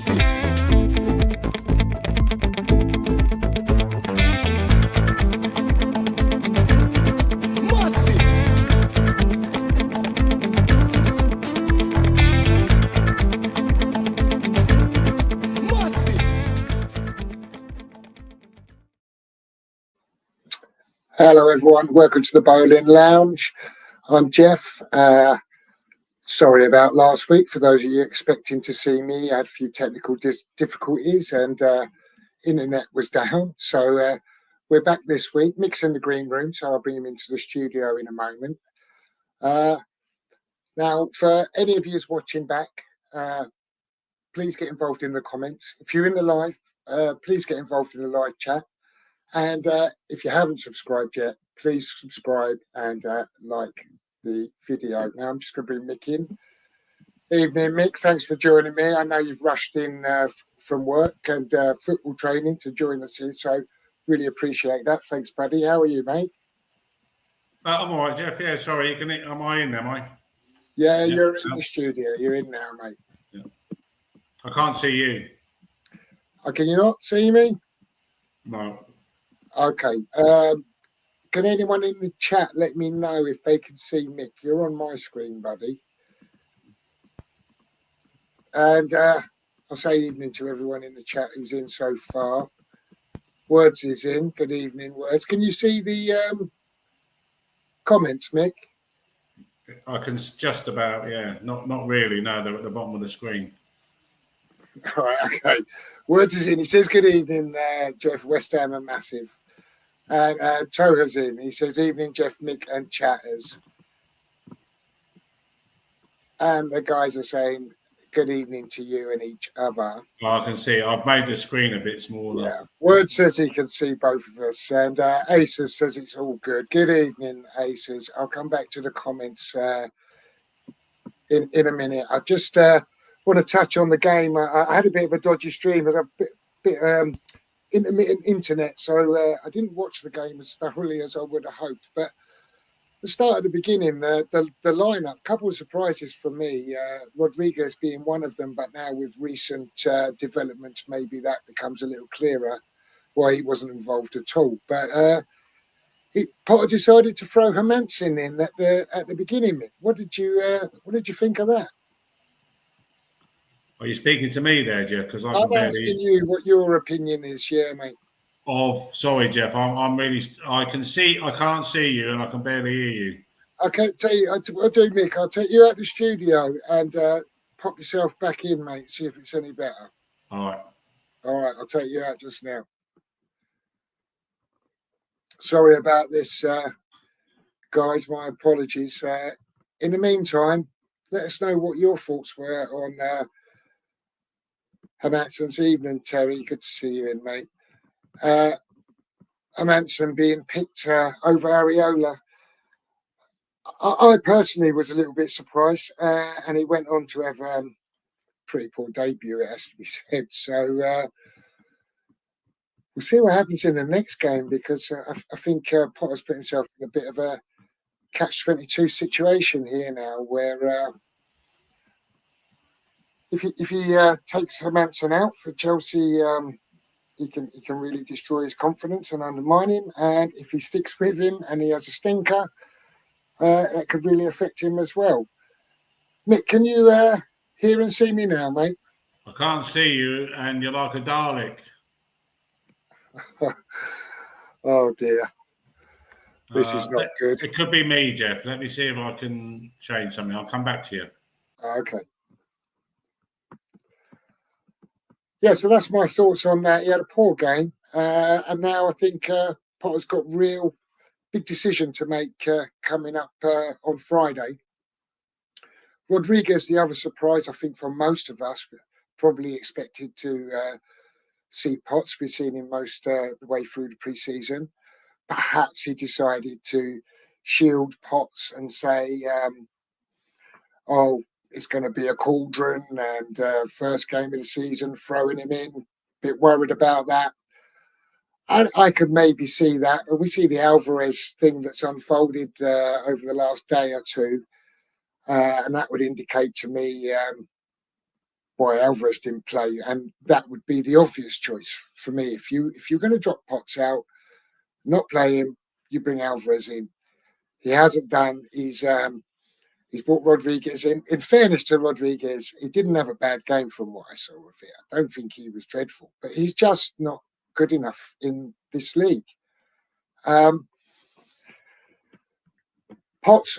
Hello everyone, welcome to the Boleyn Lounge. I'm Jeff. Sorry about last week. For those of you expecting to see me, I had a few technical difficulties and internet was down. So we're back this week. Mick's in the green room, so I'll bring him into the studio in a moment. Now, for any of you who's watching back, please get involved in the comments. If you're in the live, please get involved in the live chat. And if you haven't subscribed yet, please subscribe and like the video. Now, I'm just going to bring Mick in. Evening, Mick. Thanks for joining me. I know you've rushed in from work and football training to join us here, so really appreciate that. Thanks, buddy. How are you, mate? I'm all right, Jeff. Yeah, sorry. Am I in there, am I? Yeah, you're in the studio. You're in now, mate. Yeah. I can't see you. Can you not see me? No. Okay. Can anyone in the chat let me know if they can see Mick? You're on my screen, buddy. And I'll say evening to everyone in the chat who's in so far. Words is in. Good evening, Words. Can you see the comments, Mick? I can just about, yeah. Not really. No, they're at the bottom of the screen. All right, okay. Words is in. He says, good evening, Jeff. West Ham are massive. And Toha's in. He says, evening, Jeff, Mick, and chatters. And the guys are saying, good evening to you and each other. Oh, I can see. I've made the screen a bit smaller. Yeah. Word says he can see both of us. And Aces says it's all good. Good evening, Aces. I'll come back to the comments in a minute. I just want to touch on the game. I had a bit of a dodgy stream. I had a bit intermittent internet, so I didn't watch the game as thoroughly as I would have hoped. But the start at the beginning, the lineup, couple of surprises for me. Rodriguez being one of them, but now with recent developments, maybe that becomes a little clearer why he wasn't involved at all. But Potter decided to throw Hermansen in at the beginning. What did you think of that? Are you speaking to me there, Jeff? Because I'm asking you what your opinion is, yeah, mate. Sorry, Jeff. I'm really. I can't see you, and I can barely hear you. I can't tell you. I'll do, Mick. I'll take you out the studio and pop yourself back in, mate. See if it's any better. All right. All right. I'll take you out just now. Sorry about this, guys. My apologies. In the meantime, let us know what your thoughts were on Hermansen's evening, Terry. Good to see you in, mate. Hermansen being picked over Areola. I personally was a little bit surprised, and he went on to have a pretty poor debut, it has to be said. So we'll see what happens in the next game, because I think Potter's put himself in a bit of a catch-22 situation here now, where if he takes Hermansen out for Chelsea, he can really destroy his confidence and undermine him. And if he sticks with him and he has a stinker, that could really affect him as well. Mick, can you hear and see me now, mate? I can't see you, and you're like a Dalek. Oh dear, this is not good. It could be me, Jeff. Let me see if I can change something. I'll come back to you. Okay. Yeah, so that's my thoughts on that. He had a poor game, and now I think Potter's got real big decision to make coming up on Friday. Rodriguez, the other surprise, I think, for most of us, probably expected to see Potts. We've seen him most the way through the pre-season. Perhaps he decided to shield Potts and say, it's going to be a cauldron, and first game of the season, throwing him in, a bit worried about that. I could maybe see that. We see the Alvarez thing that's unfolded over the last day or two, and that would indicate to me why Alvarez didn't play, and that would be the obvious choice for me. If you're going to drop Potts out, not play him, you bring Alvarez in. He hasn't done. He's brought Rodriguez in. In fairness to Rodriguez, he didn't have a bad game from what I saw of it. I don't think he was dreadful, but he's just not good enough in this league. Potts,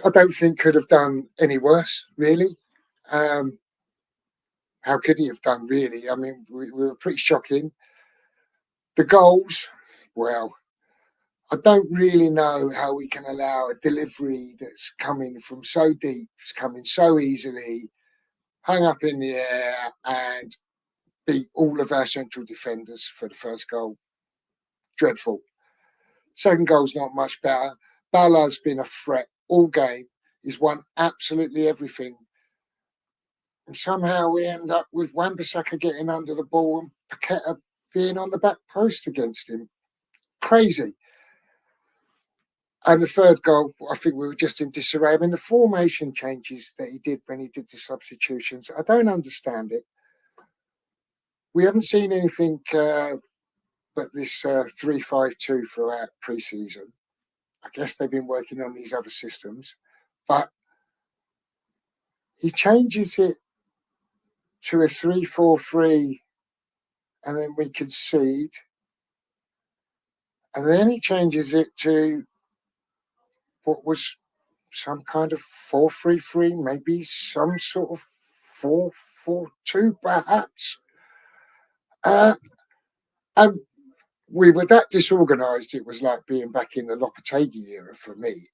I don't think could have done any worse, really. How could he have done, really? I mean, we were pretty shocking. The goals, well, I don't really know how we can allow a delivery that's coming from so deep, it's coming so easily, hung up in the air, and beat all of our central defenders for the first goal. Dreadful. Second goal's not much better. Ballard's been a threat all game. He's won absolutely everything. And somehow we end up with Wan-Bissaka getting under the ball and Paqueta being on the back post against him. Crazy. And the third goal, I think we were just in disarray. I mean, the formation changes that he did when he did the substitutions, I don't understand it. We haven't seen anything but this 3-5-2 throughout pre-season. I guess they've been working on these other systems. But he changes it to a 3-4-3 and then we concede. And then he changes it to what was some kind of 4-3-3, maybe some sort of 4-4-2 perhaps. And we were that disorganised, it was like being back in the Lopetegui era for me.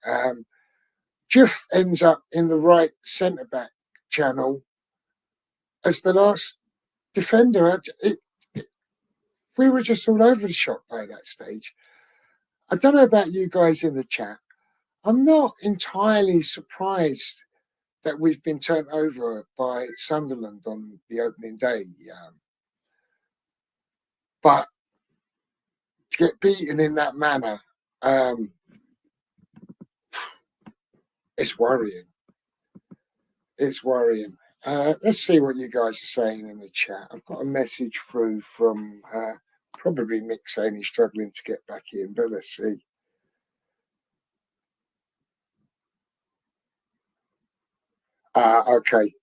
Juff ends up in the right centre-back channel as the last defender. We were just all over the shop by that stage. I don't know about you guys in the chat. I'm not entirely surprised that we've been turned over by Sunderland on the opening day. But to get beaten in that manner, it's worrying. It's worrying. Let's see what you guys are saying in the chat. I've got a message through from probably Mick saying he's struggling to get back in, but let's see. Okay.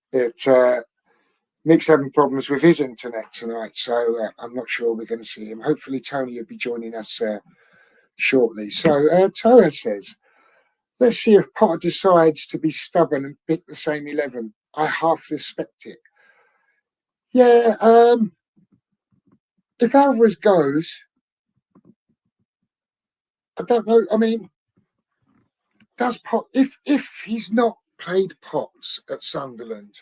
Mick's having problems with his internet tonight, so I'm not sure we're going to see him. Hopefully, Tony will be joining us shortly. So, Toa says, let's see if Potter decides to be stubborn and pick the same 11. I half respect it. Yeah, if Alvarez goes, I don't know. I mean, does Pot if he's not played Potts at Sunderland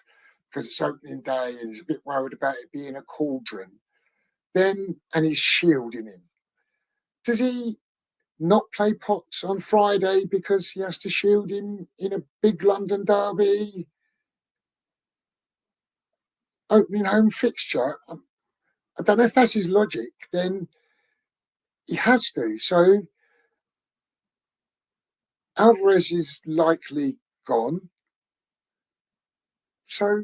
because it's opening day and he's a bit worried about it being a cauldron, then and he's shielding him, does he not play Potts on Friday because he has to shield him in a big London derby opening home fixture? I don't know if that's his logic. Then he has to. So Alvarez is likely gone. So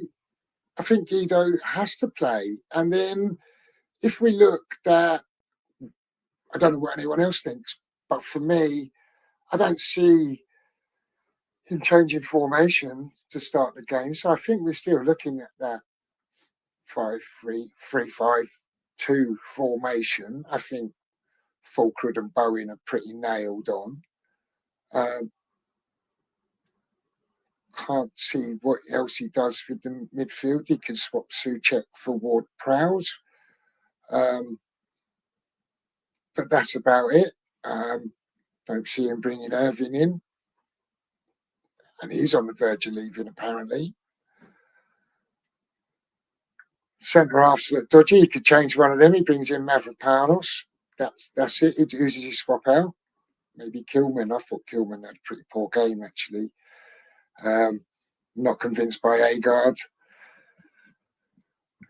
I think Guido has to play. And then if we look at, I don't know what anyone else thinks, but for me, I don't see him changing formation to start the game. So I think we're still looking at that 5-3-5-2 formation. I think Fulcrum and Bowen are pretty nailed on. Can't see what else he does with the midfield. He can swap Souček for Ward-Prowse. But that's about it. Don't see him bringing Irving in. And he's on the verge of leaving, apparently. Centre halves look dodgy. He could change one of them. He brings in Mavropanos. That's it. Who's he swap out? Maybe Kilman. I thought Kilman had a pretty poor game, actually. Not convinced by Agard.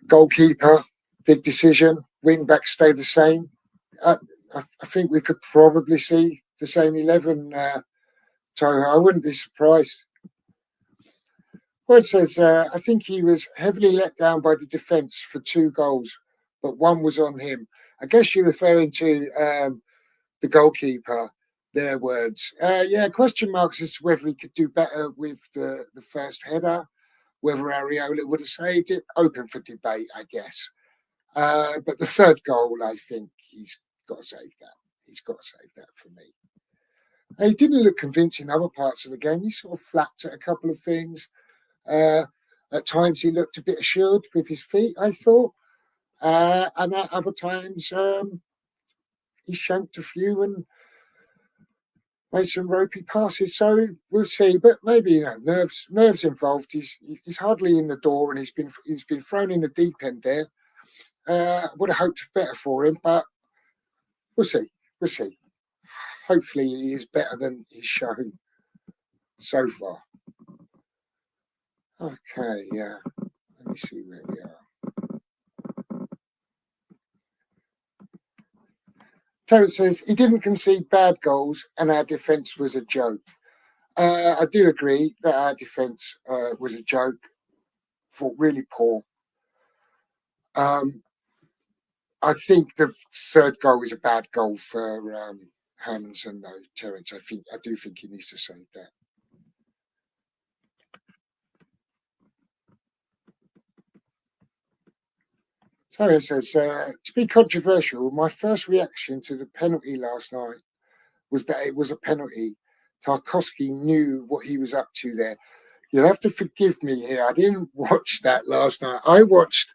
Goalkeeper, big decision. Wing backs stay the same. I think we could probably see the same 11, Toho. I wouldn't be surprised. Well, it says, I think he was heavily let down by the defence for 2 goals, but one was on him. I guess you're referring to the goalkeeper, their words. Yeah, question marks as to whether he could do better with the first header, whether Areola would have saved it. Open for debate, I guess. But the third goal, I think he's got to save that. He's got to save that for me. He didn't look convincing in other parts of the game. He sort of flapped at a couple of things. At times he looked a bit assured with his feet, I thought. And at other times he shanked a few and made some ropey passes. So we'll see. But maybe nerves involved. He's hardly in the door, and he's been thrown in the deep end there. Would have hoped better for him, but we'll see. We'll see. Hopefully he is better than he's shown so far. Okay, yeah. Let me see where we are. Terence says he didn't concede bad goals and our defence was a joke. I do agree that our defence was a joke. Thought really poor. I think the third goal is a bad goal for Hermanson, though, Terence. I do think he needs to save that. So it says, to be controversial, my first reaction to the penalty last night was that it was a penalty. Tarkowski knew what he was up to there. You'll have to forgive me here. I didn't watch that last night. I watched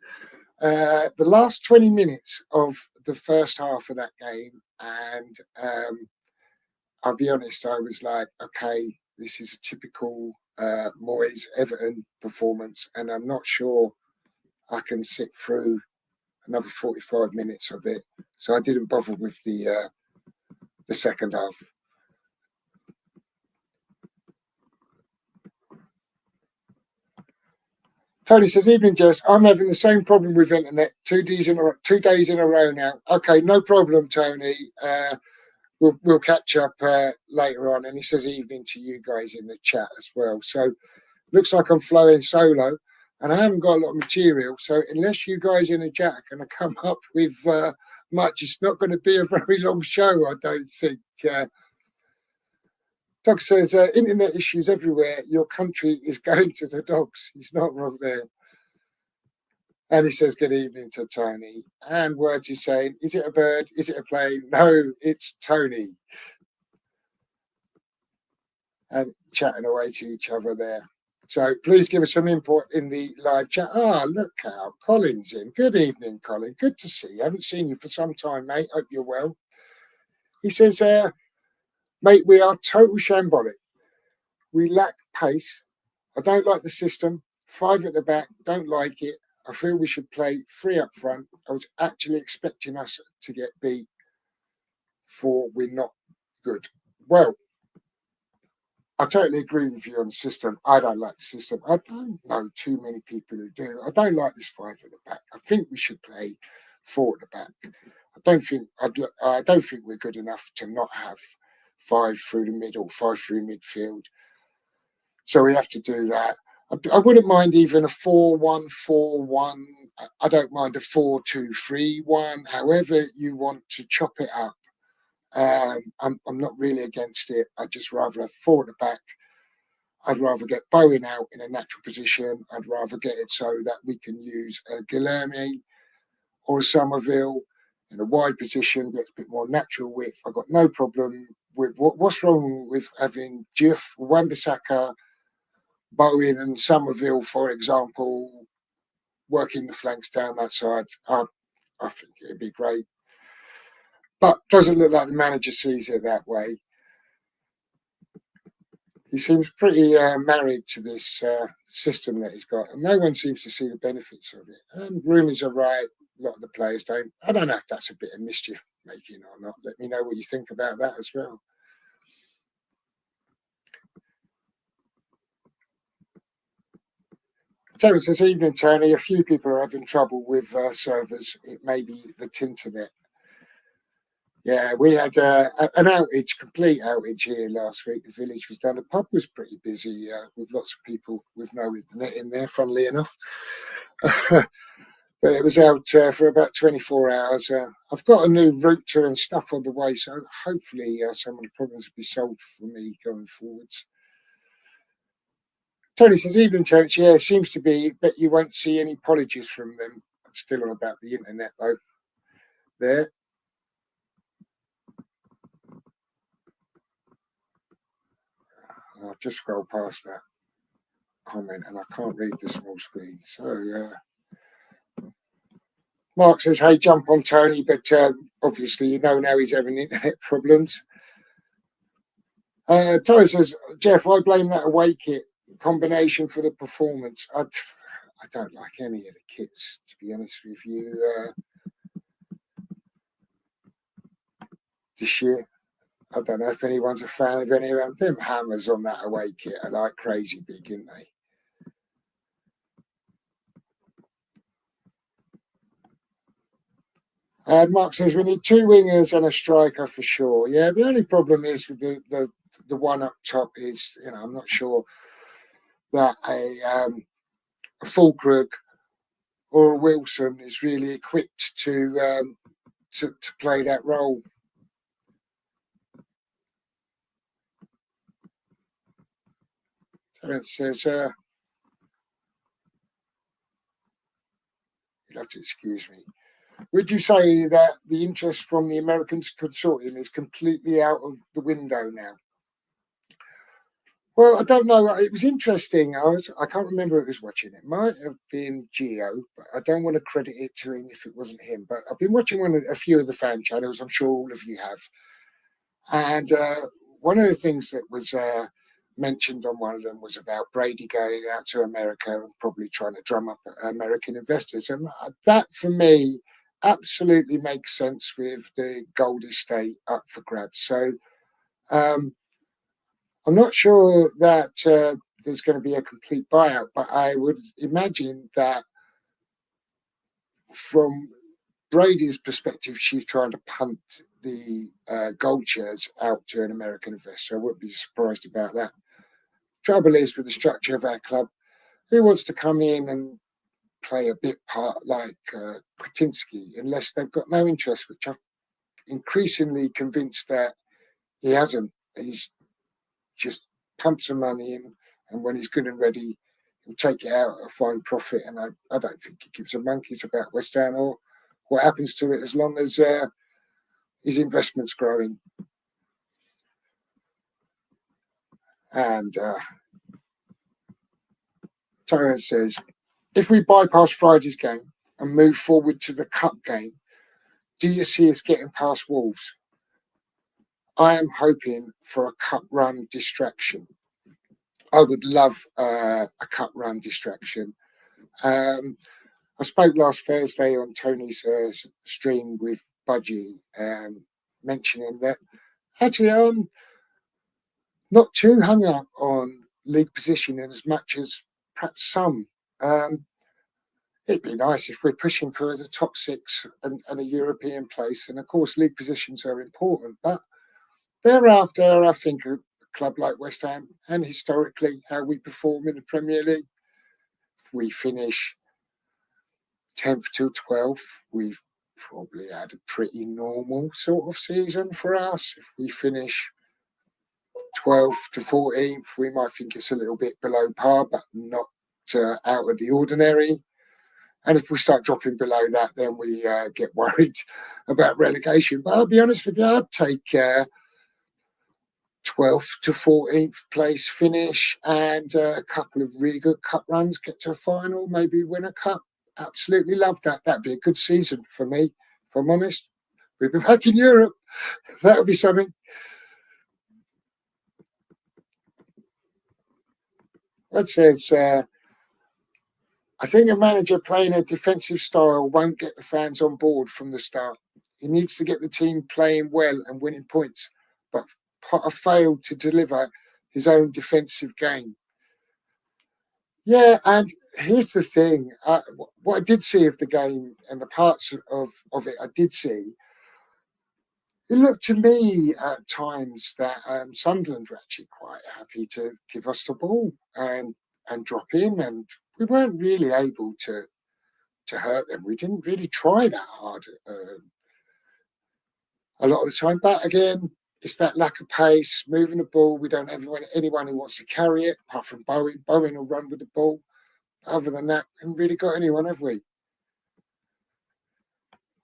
the last 20 minutes of the first half of that game, and I'll be honest, I was like, okay, this is a typical Moyes Everton performance, and I'm not sure I can sit through another 45 minutes of it. So I didn't bother with the second half. Tony says, evening, Jess. I'm having the same problem with internet 2 days in a row now. Okay, no problem, Tony. We'll catch up later on. And he says evening to you guys in the chat as well. So looks like I'm flowing solo and I haven't got a lot of material. So unless you guys in the chat are going to come up with much, it's not going to be a very long show, I don't think. Doug says, internet issues everywhere. Your country is going to the dogs. He's not wrong there. And he says, good evening to Tony. And words he's saying, is it a bird? Is it a plane? No, it's Tony. And chatting away to each other there. So please give us some input in the live chat. Look out. Colin's in. Good evening, Colin. Good to see you. I haven't seen you for some time, mate. Hope you're well. He says, mate, we are total shambolic. We lack pace. I don't like the system. 5 at the back. Don't like it. I feel we should play 3 up front. I was actually expecting us to get beat for we're not good. Well, I totally agree with you on the system. I don't like the system. I don't know too many people who do. I don't like this 5 at the back. I think we should play 4 at the back. I don't think we're good enough to not have 5 through the middle, 5 through midfield. So we have to do that. I wouldn't mind even a 4-1-4-1. I don't mind a 4-2-3-1. However you want to chop it up. I'm not really against it. I'd just rather have 4 at the back. I'd rather get Bowen out in a natural position. I'd rather get it so that we can use a Guilherme or a Somerville in a wide position, gets a bit more natural width. I've got no problem with what's wrong with having Jif, Wan-Bissaka, Bowen and Somerville, for example, working the flanks down that side. I think it'd be great. But doesn't look like the manager sees it that way. He seems pretty married to this system that he's got, and no one seems to see the benefits of it. And rumours are right. A lot of the players don't. I don't know if that's a bit of mischief making or not. Let me know what you think about that as well. Terence says, evening, Tony. A few people are having trouble with servers. It may be the Tinternet. Yeah, we had an outage, complete outage here last week. The village was down. The pub was pretty busy with lots of people with no internet in there, funnily enough. But it was out for about 24 hours. I've got a new router and stuff on the way, so hopefully some of the problems will be solved for me going forwards. Tony says, evening, Terence. Yeah, seems to be, but you won't see any apologies from them. I'm still on about the internet, though. There. I'll just scroll past that comment and I can't read the small screen. So, Mark says, hey, jump on Tony, but obviously you know now he's having internet problems. Tony says, Jeff, I blame that away kit combination for the performance. I don't like any of the kits, to be honest with you, this year. I don't know if anyone's a fan of any of them. Them hammers on that away kit are like crazy big, aren't they? Mark says we need two wingers and a striker for sure. Yeah, the only problem is with the one up top is, I'm not sure that a Fulkrug or a Wilson is really equipped to play that role. So it says, you'll have to excuse me. Would you say that the interest from the American consortium is completely out of the window now? Well, I don't know. It was interesting. I can't remember who was watching it. It might have been Gio, but I don't want to credit it to him if it wasn't him. But I've been watching a few of the fan channels. I'm sure all of you have. And one of the things that was mentioned on one of them was about Brady going out to America and probably trying to drum up American investors. And that, for me, absolutely makes sense with the gold estate up for grabs. So I'm not sure that there's going to be a complete buyout, but I would imagine that from Brady's perspective, she's trying to punt the gold shares out to an American investor. I wouldn't be surprised about that. Trouble is with the structure of our club, who wants to come in and play a bit part like Kretinsky, unless they've got no interest, which I'm increasingly convinced that he hasn't. He's just pumps some money in, and when he's good and ready, he'll take it out and find profit. And I don't think he gives a monkey's about West Ham or what happens to it, as long as his investment's growing. And Torres says, if we bypass Friday's game and move forward to the cup game, do you see us getting past Wolves? I am hoping for a cup run distraction. I would love a cup run distraction. I spoke last Thursday on Tony's stream with Budgie, mentioning that actually I'm not too hung up on league positioning as much as perhaps some. It'd be nice if we're pushing for the top six and a European place. And of course, league positions are important. But thereafter, I think a club like West Ham and historically how we perform in the Premier League, if we finish 10th to 12th, we've probably had a pretty normal sort of season for us. If we finish 12th to 14th, we might think it's a little bit below par, but not out of the ordinary. And if we start dropping below that, then we get worried about relegation. But I'll be honest with you, I'd take 12th to 14th place finish and a couple of really good cup runs, get to a final, maybe win a cup. Absolutely love that. That'd be a good season for me, if I'm honest. We'd be back in Europe. That would be something. That says, I think a manager playing a defensive style won't get the fans on board from the start. He needs to get the team playing well and winning points, but Potter failed to deliver his own defensive game. Yeah, and here's the thing. What I did see of the game and the parts of it I did see, it looked to me at times that Sunderland were actually quite happy to give us the ball and drop in, and we weren't really able to hurt them. We didn't really try that hard a lot of the time. But again, it's that lack of pace, moving the ball. We don't have anyone who wants to carry it, apart from Bowen. Bowen will run with the ball. Other than that, we haven't really got anyone, have we?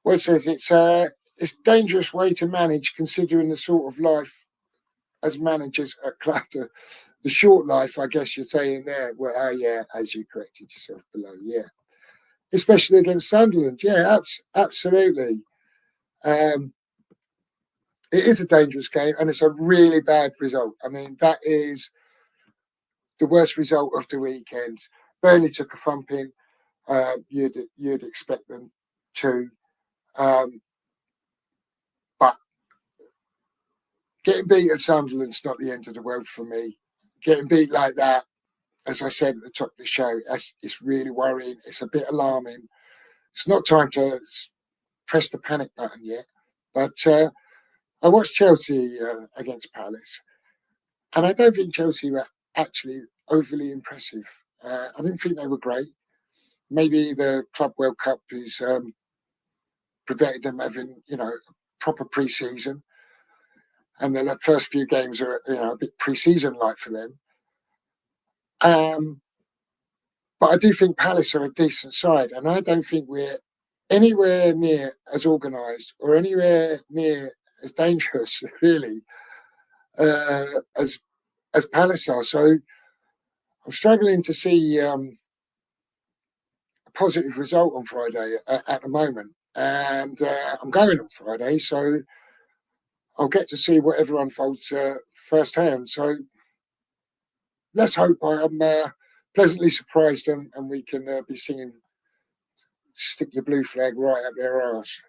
Well, it says it's a dangerous way to manage, considering the sort of life as managers at club, the short life, I guess you're saying there. Well, yeah, as you corrected yourself below, yeah. Especially against Sunderland, yeah, absolutely. It is a dangerous game, and it's a really bad result. I mean, that is the worst result of the weekend. Burnley took a thumping. You'd expect them to, but getting beat at Sunderland's not the end of the world for me. Getting beat like that, as I said at the top of the show, it's really worrying. It's a bit alarming. It's not time to press the panic button yet, but I watched Chelsea against Palace, and I don't think Chelsea were actually overly impressive. I didn't think they were great. Maybe the Club World Cup has prevented them having, proper pre-season, and the first few games are, a bit pre-season like for them. But I do think Palace are a decent side, and I don't think we're anywhere near as organised or anywhere near as dangerous, really, as Palace are. So I'm struggling to see a positive result on Friday at the moment, and I'm going on Friday, so I'll get to see whatever unfolds firsthand. So let's hope I'm pleasantly surprised and we can be singing "Stick Your Blue Flag Right Up Their Arse."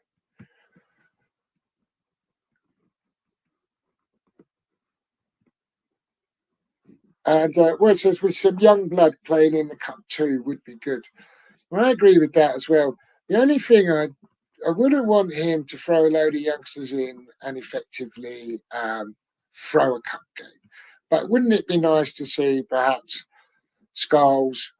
And well, it says with some young blood playing in the Cup too would be good. Well, I agree with that as well. The only thing I wouldn't want him to throw a load of youngsters in and effectively throw a cup game. But wouldn't it be nice to see perhaps Skulls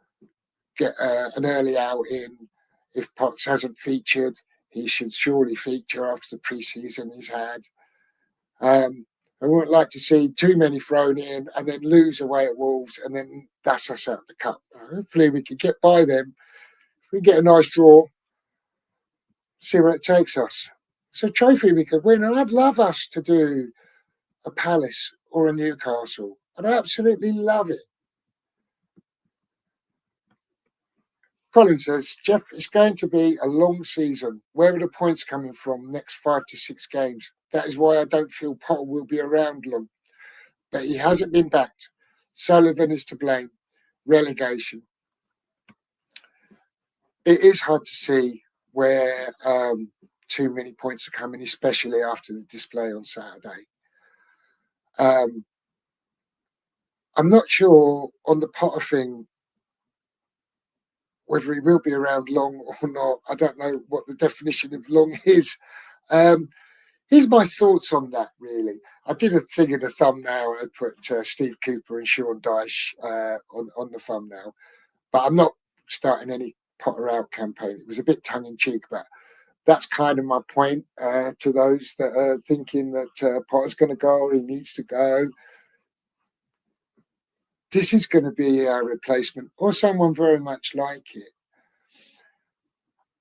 get an early out in? If Potts hasn't featured, he should surely feature after the pre-season he's had. I wouldn't like to see too many thrown in and then lose away at Wolves and then that's us out the cup. Hopefully we can get by them. If we get a nice draw, see where it takes us. It's a trophy we could win, and I'd love us to do a Palace or a Newcastle. I'd absolutely love it. Colin says, Jeff, it's going to be a long season. Where are the points coming from next 5 to 6 games? That is why I don't feel Potter will be around long. But he hasn't been backed. Sullivan is to blame. Relegation. It is hard to see where too many points are coming, especially after the display on Saturday. I'm not sure on the Potter thing whether he will be around long or not. I don't know what the definition of long is. Here's my thoughts on that, really. I did a thing in the thumbnail. I put Steve Cooper and Sean Dyche on the thumbnail, but I'm not starting any Potter out campaign. It was a bit tongue-in-cheek, but that's kind of my point to those that are thinking that Potter's going to go or he needs to go. This is going to be a replacement or someone very much like it.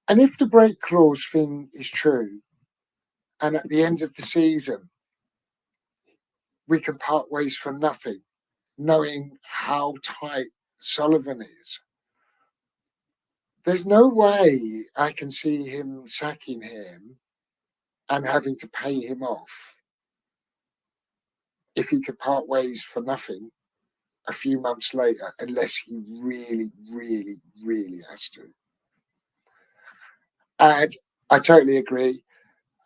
And if the break clause thing is true, and at the end of the season, we can part ways for nothing, knowing how tight Sullivan is, there's no way I can see him sacking him and having to pay him off if he could part ways for nothing a few months later, unless he really, really, really has to. And I totally agree.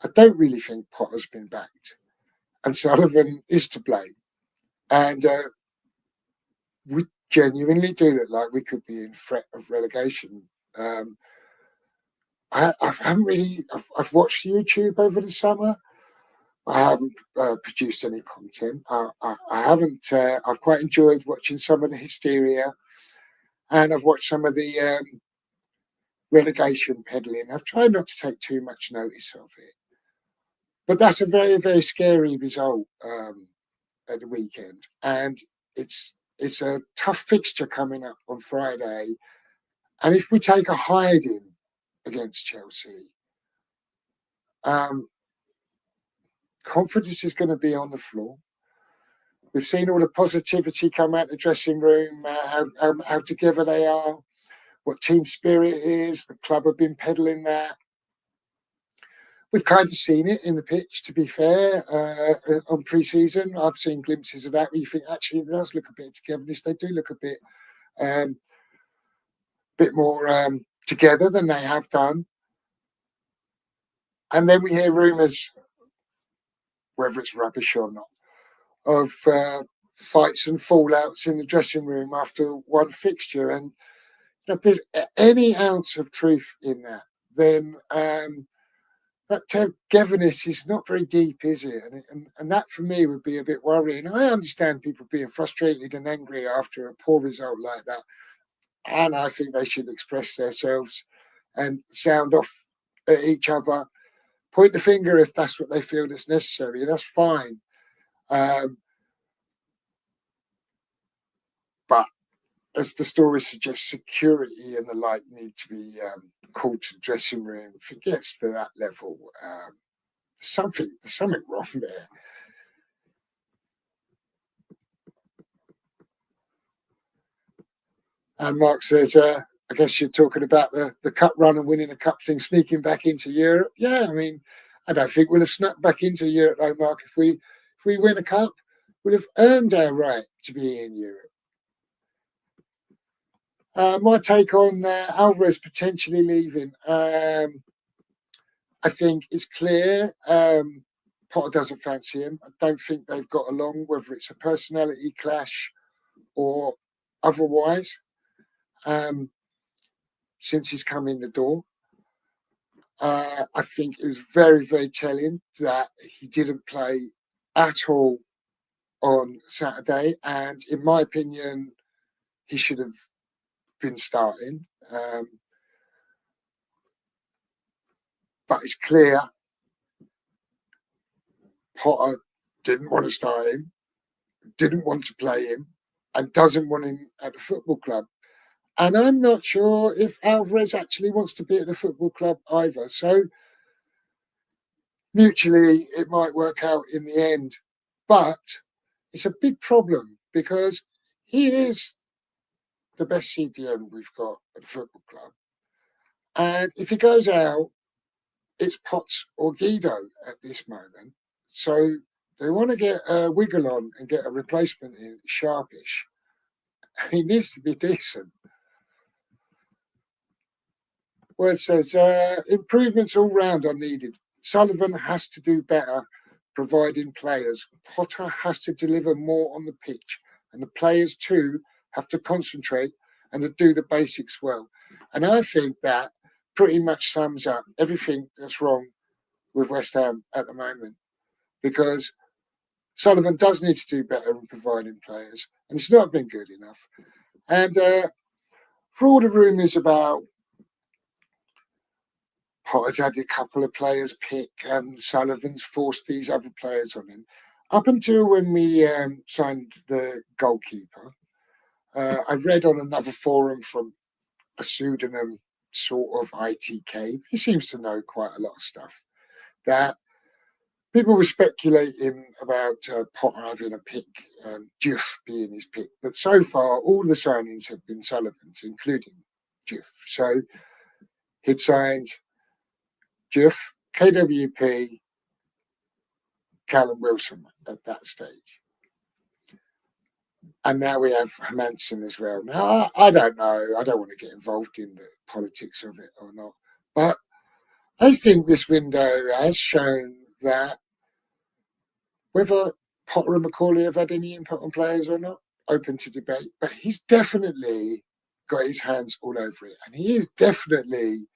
I don't really think Potter's been backed, and Sullivan is to blame. And we genuinely do look like we could be in threat of relegation. I haven't really. I've watched YouTube over the summer. I haven't produced any content. I haven't. I've quite enjoyed watching some of the hysteria, and I've watched some of the relegation peddling. I've tried not to take too much notice of it, but that's a very, very scary result at the weekend, and it's a tough fixture coming up on Friday. And if we take a hiding against Chelsea, confidence is going to be on the floor. We've seen all the positivity come out the dressing room, how together they are, what team spirit is. The club have been peddling that. We've kind of seen it in the pitch, to be fair, on pre-season. I've seen glimpses of that where you think, actually, it does look a bit of togetherness. They do look a bit more together than they have done. And then we hear rumours, whether it's rubbish or not, of fights and fallouts in the dressing room after one fixture. And if there's any ounce of truth in that, then that togetherness is not very deep, is it? And that for me would be a bit worrying. I understand people being frustrated and angry after a poor result like that. And I think they should express themselves and sound off at each other, point the finger if that's what they feel is necessary, and that's fine. But as the story suggests, security and the like need to be called to the dressing room. If it gets to that level, there's something wrong there. And Mark says, I guess you're talking about the cup run and winning a cup thing, sneaking back into Europe. Yeah, I mean, I don't think we'll have snuck back into Europe though, Mark. If we win a cup, we'll have earned our right to be in Europe. My take on Alvarez potentially leaving. I think it's clear Potter doesn't fancy him. I don't think they've got along, whether it's a personality clash or otherwise, since he's come in the door. I think it was very, very telling that he didn't play at all on Saturday. And in my opinion, he should have been starting. But it's clear Potter didn't want to start him, didn't want to play him, and doesn't want him at the football club. And I'm not sure if Alvarez actually wants to be at the football club either. So mutually, it might work out in the end. But it's a big problem because he is the best CDM we've got at the football club. And if he goes out, it's Potts or Guido at this moment. So they want to get a wiggle on and get a replacement in sharpish. He needs to be decent. Well, it says improvements all round are needed. Sullivan has to do better providing players. Potter has to deliver more on the pitch, and the players too have to concentrate and to do the basics well. And I think that pretty much sums up everything that's wrong with West Ham at the moment, because Sullivan does need to do better in providing players, and it's not been good enough. And for all the rumours about Potter's had a couple of players pick and Sullivan's forced these other players on him, up until when we signed the goalkeeper, I read on another forum from a pseudonym sort of ITK, he seems to know quite a lot of stuff, that people were speculating about Potter having a pick, Diouf being his pick. But so far, all the signings have been Sullivan's, including Diouf. So he'd signed Diouf, KWP, Callum Wilson at that stage. And now we have Manson as well. Now, I don't know. I don't want to get involved in the politics of it or not. But I think this window has shown that whether Potter and McCauley have had any input on players or not, open to debate. But he's definitely got his hands all over it. And he is definitely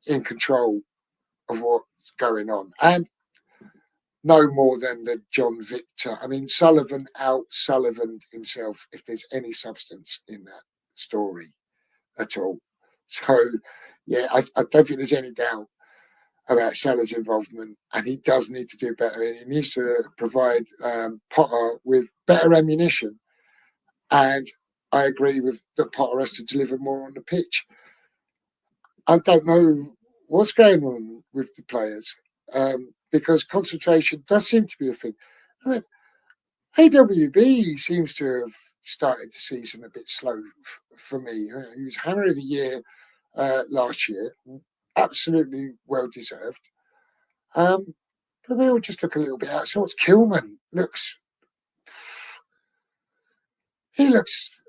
in control of what's going on. And no more than the John Victor. I mean, Sullivan out-Sullivaned himself, if there's any substance in that story at all. So, yeah, I don't think there's any doubt about Salah's involvement, and he does need to do better. And he needs to provide Potter with better ammunition. And I agree with that Potter has to deliver more on the pitch. I don't know what's going on with the players because concentration does seem to be a thing. I mean, AWB seems to have started the season a bit slow for me. He was Hammer of the Year last year, absolutely well deserved. But they all just look a little bit out of sorts. Kilman looks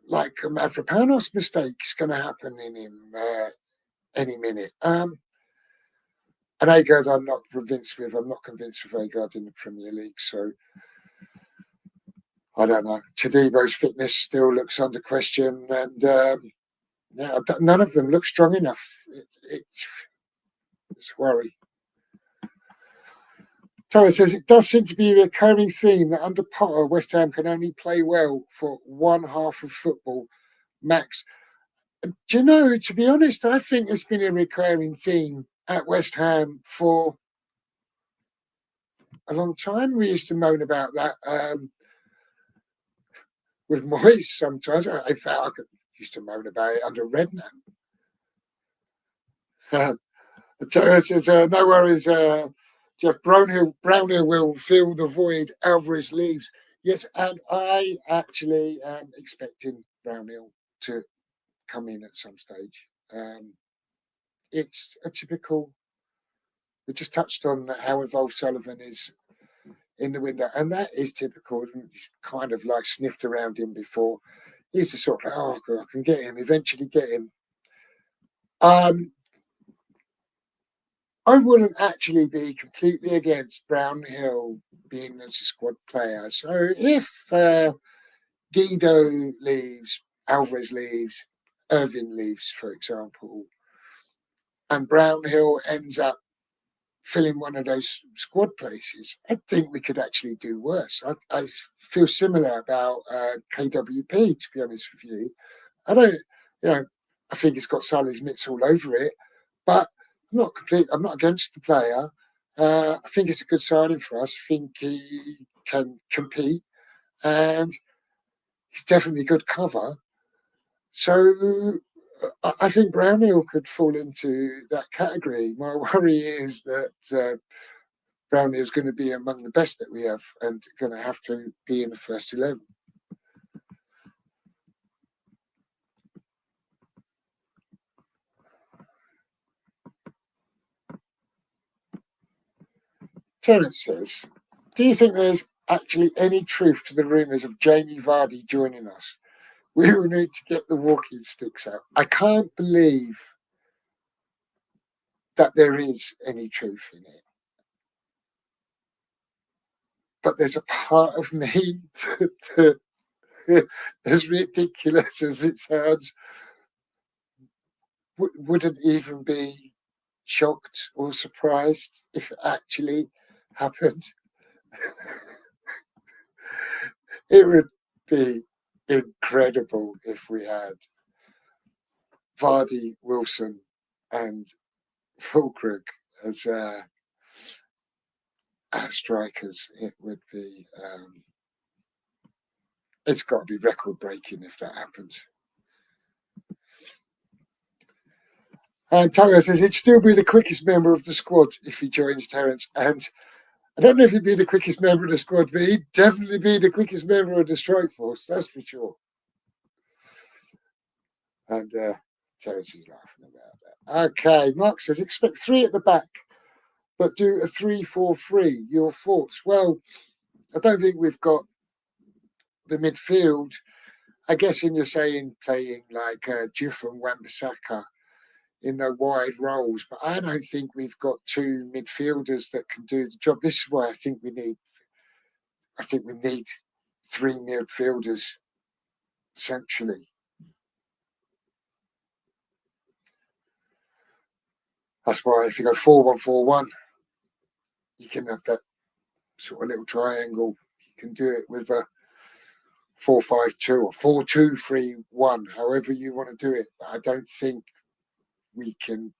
like a Mavropanos mistake's going to happen in him any minute. And Agard, I'm not convinced with Agard in the Premier League. So I don't know. Tadebo's fitness still looks under question, and yeah, none of them look strong enough. It's a worry. Thomas says it does seem to be a recurring theme that under Potter, West Ham can only play well for one half of football, max. Do you know, to be honest, I think it's been a recurring theme at West Ham for a long time. We used to moan about that with Moyes sometimes. In fact, I used to moan about it under Redknapp. Says, no worries, Jeff. Brownhill will fill the void Alvarez leaves. Yes, and I actually am expecting Brownhill to come in at some stage. It's a typical. We just touched on how involved Sullivan is in the window, and that is typical. Kind of like sniffed around him before. He's the sort of I can get him, eventually get him. I wouldn't actually be completely against Brownhill being as a squad player. So if Guido leaves, Alvarez leaves, Irvin leaves, for example, and Brownhill ends up filling one of those squad places, I think we could actually do worse. I feel similar about KWP, to be honest with you. I think it's got Sally's mitts all over it, but I'm not against the player. I think it's a good signing for us. I think he can compete, and he's definitely good cover. So I think Brownhill could fall into that category. My worry is that Brownhill is going to be among the best that we have and going to have to be in the first 11. Terence says, do you think there's actually any truth to the rumours of Jamie Vardy joining us? We will need to get the walking sticks out. I can't believe that there is any truth in it. But there's a part of me that, as ridiculous as it sounds, wouldn't even be shocked or surprised if it actually happened. It would be incredible if we had Vardy, Wilson, and Fulkrug as strikers. It would be. It's got to be record breaking if that happens. And Tara says he'd still be the quickest member of the squad if he joins Terence. And I don't know if he'd be the quickest member of the squad, but he'd definitely be the quickest member of the strike force. That's for sure. And Terence is laughing about that. Okay, Mark says expect 3 at the back, but do a 3-4-3. Your thoughts? Well, I don't think we've got the midfield. I guess you're saying playing like Juff and Wan-Bissaka in the wide roles, but I don't think we've got 2 midfielders that can do the job. This is why I think we need 3 midfielders centrally. That's why if you go 4-1-4-1, you can have that sort of little triangle. You can do it with a 4-5-2 or 4-2-3-1, however you want to do it. But I don't think we can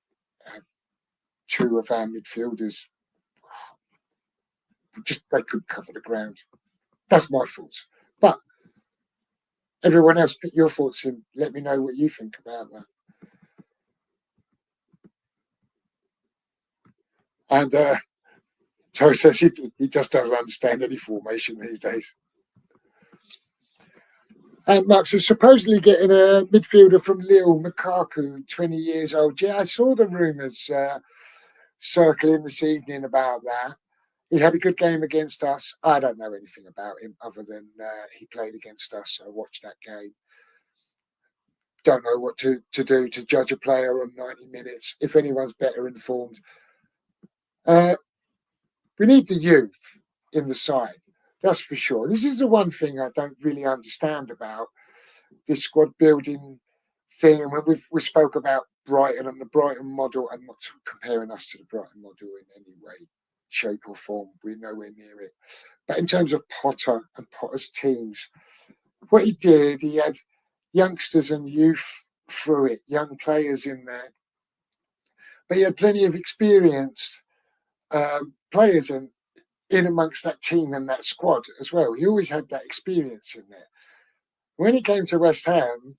have two of our midfielders. Just they could cover the ground. That's my thoughts. But everyone else, put your thoughts in. Let me know what you think about that. And Joe says he just doesn't understand any formation these days. And Max is supposedly getting a midfielder from Lille, Lukaku, 20 years old. Yeah, I saw the rumours circling this evening about that. He had a good game against us. I don't know anything about him other than he played against us. I watched that game. Don't know what to do to judge a player on 90 minutes. If anyone's better informed. We need the youth in the side. That's for sure. This is the one thing I don't really understand about this squad building thing. And when we spoke about Brighton and the Brighton model, I'm not comparing us to the Brighton model in any way, shape or form. We're nowhere near it. But in terms of Potter and Potter's teams, what he did, he had youngsters and youth through it, young players in there. But he had plenty of experienced players in amongst that team and that squad as well. He always had that experience in there. When he came to West Ham,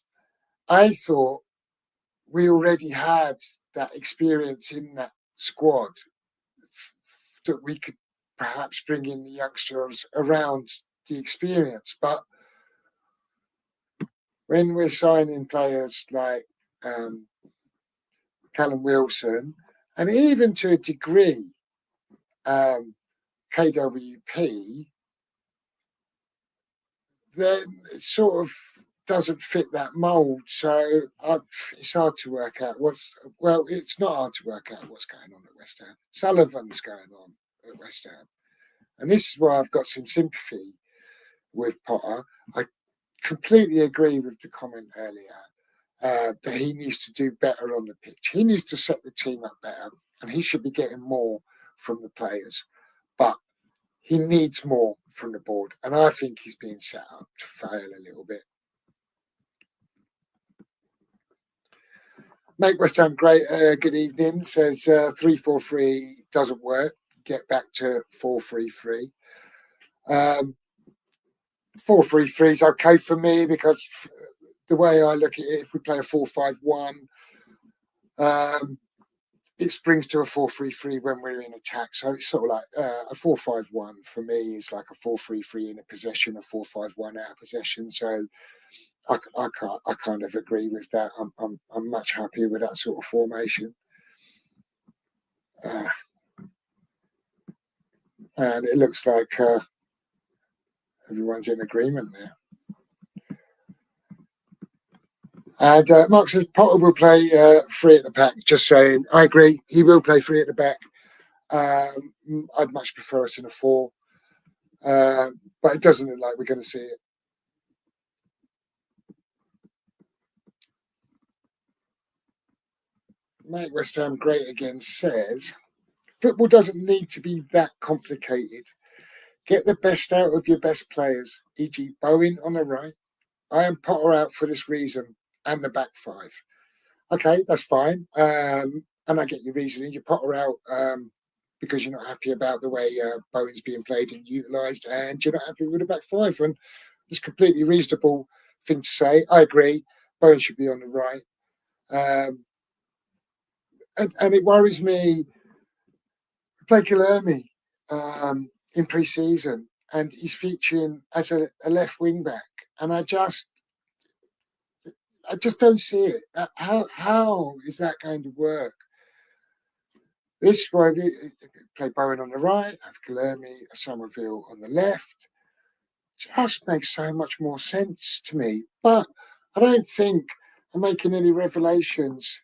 I thought we already had that experience in that squad that we could perhaps bring in the youngsters around the experience. But when we're signing players like Callum Wilson, and even to a degree, KWP, then it sort of doesn't fit that mould. So it's hard to work out it's not hard to work out what's going on at West Ham. Sullivan's going on at West Ham. And this is where I've got some sympathy with Potter. I completely agree with the comment earlier that he needs to do better on the pitch. He needs to set the team up better, and he should be getting more from the players. But he needs more from the board, and I think he's being set up to fail a little bit. Make West Ham great. Good evening. Says 3-4-3 doesn't work. Get back to 4-3-3. 4-3-3 is okay for me because the way I look at it, if we play a 4-5-1, it springs to a 4-3-3 when we're in attack. So it's sort of like a 4-5-1 for me is like a 4-3-3 in a possession, a 4-5-1 out of possession. So I kind of agree with that. I'm much happier with that sort of formation. And it looks like everyone's in agreement there. And Mark says Potter will play free at the back. Just saying, I agree. He will play free at the back. I'd much prefer us in a 4. But it doesn't look like we're going to see it. Make West Ham great again says, football doesn't need to be that complicated. Get the best out of your best players, e.g. Bowen on the right. I am Potter out for this reason and the back 5. Okay, that's fine. And I get your reasoning. You Potter out because you're not happy about the way Bowen's being played and utilised, and you're not happy with the back 5. And it's a completely reasonable thing to say. I agree. Bowen should be on the right. And it worries me. Play Killermy in pre-season, and he's featuring as a left wing back, and I just don't see it. How is that going to work? This one, play Bowen on the right, have Killermy, Somerville on the left. Just makes so much more sense to me. But I don't think I'm making any revelations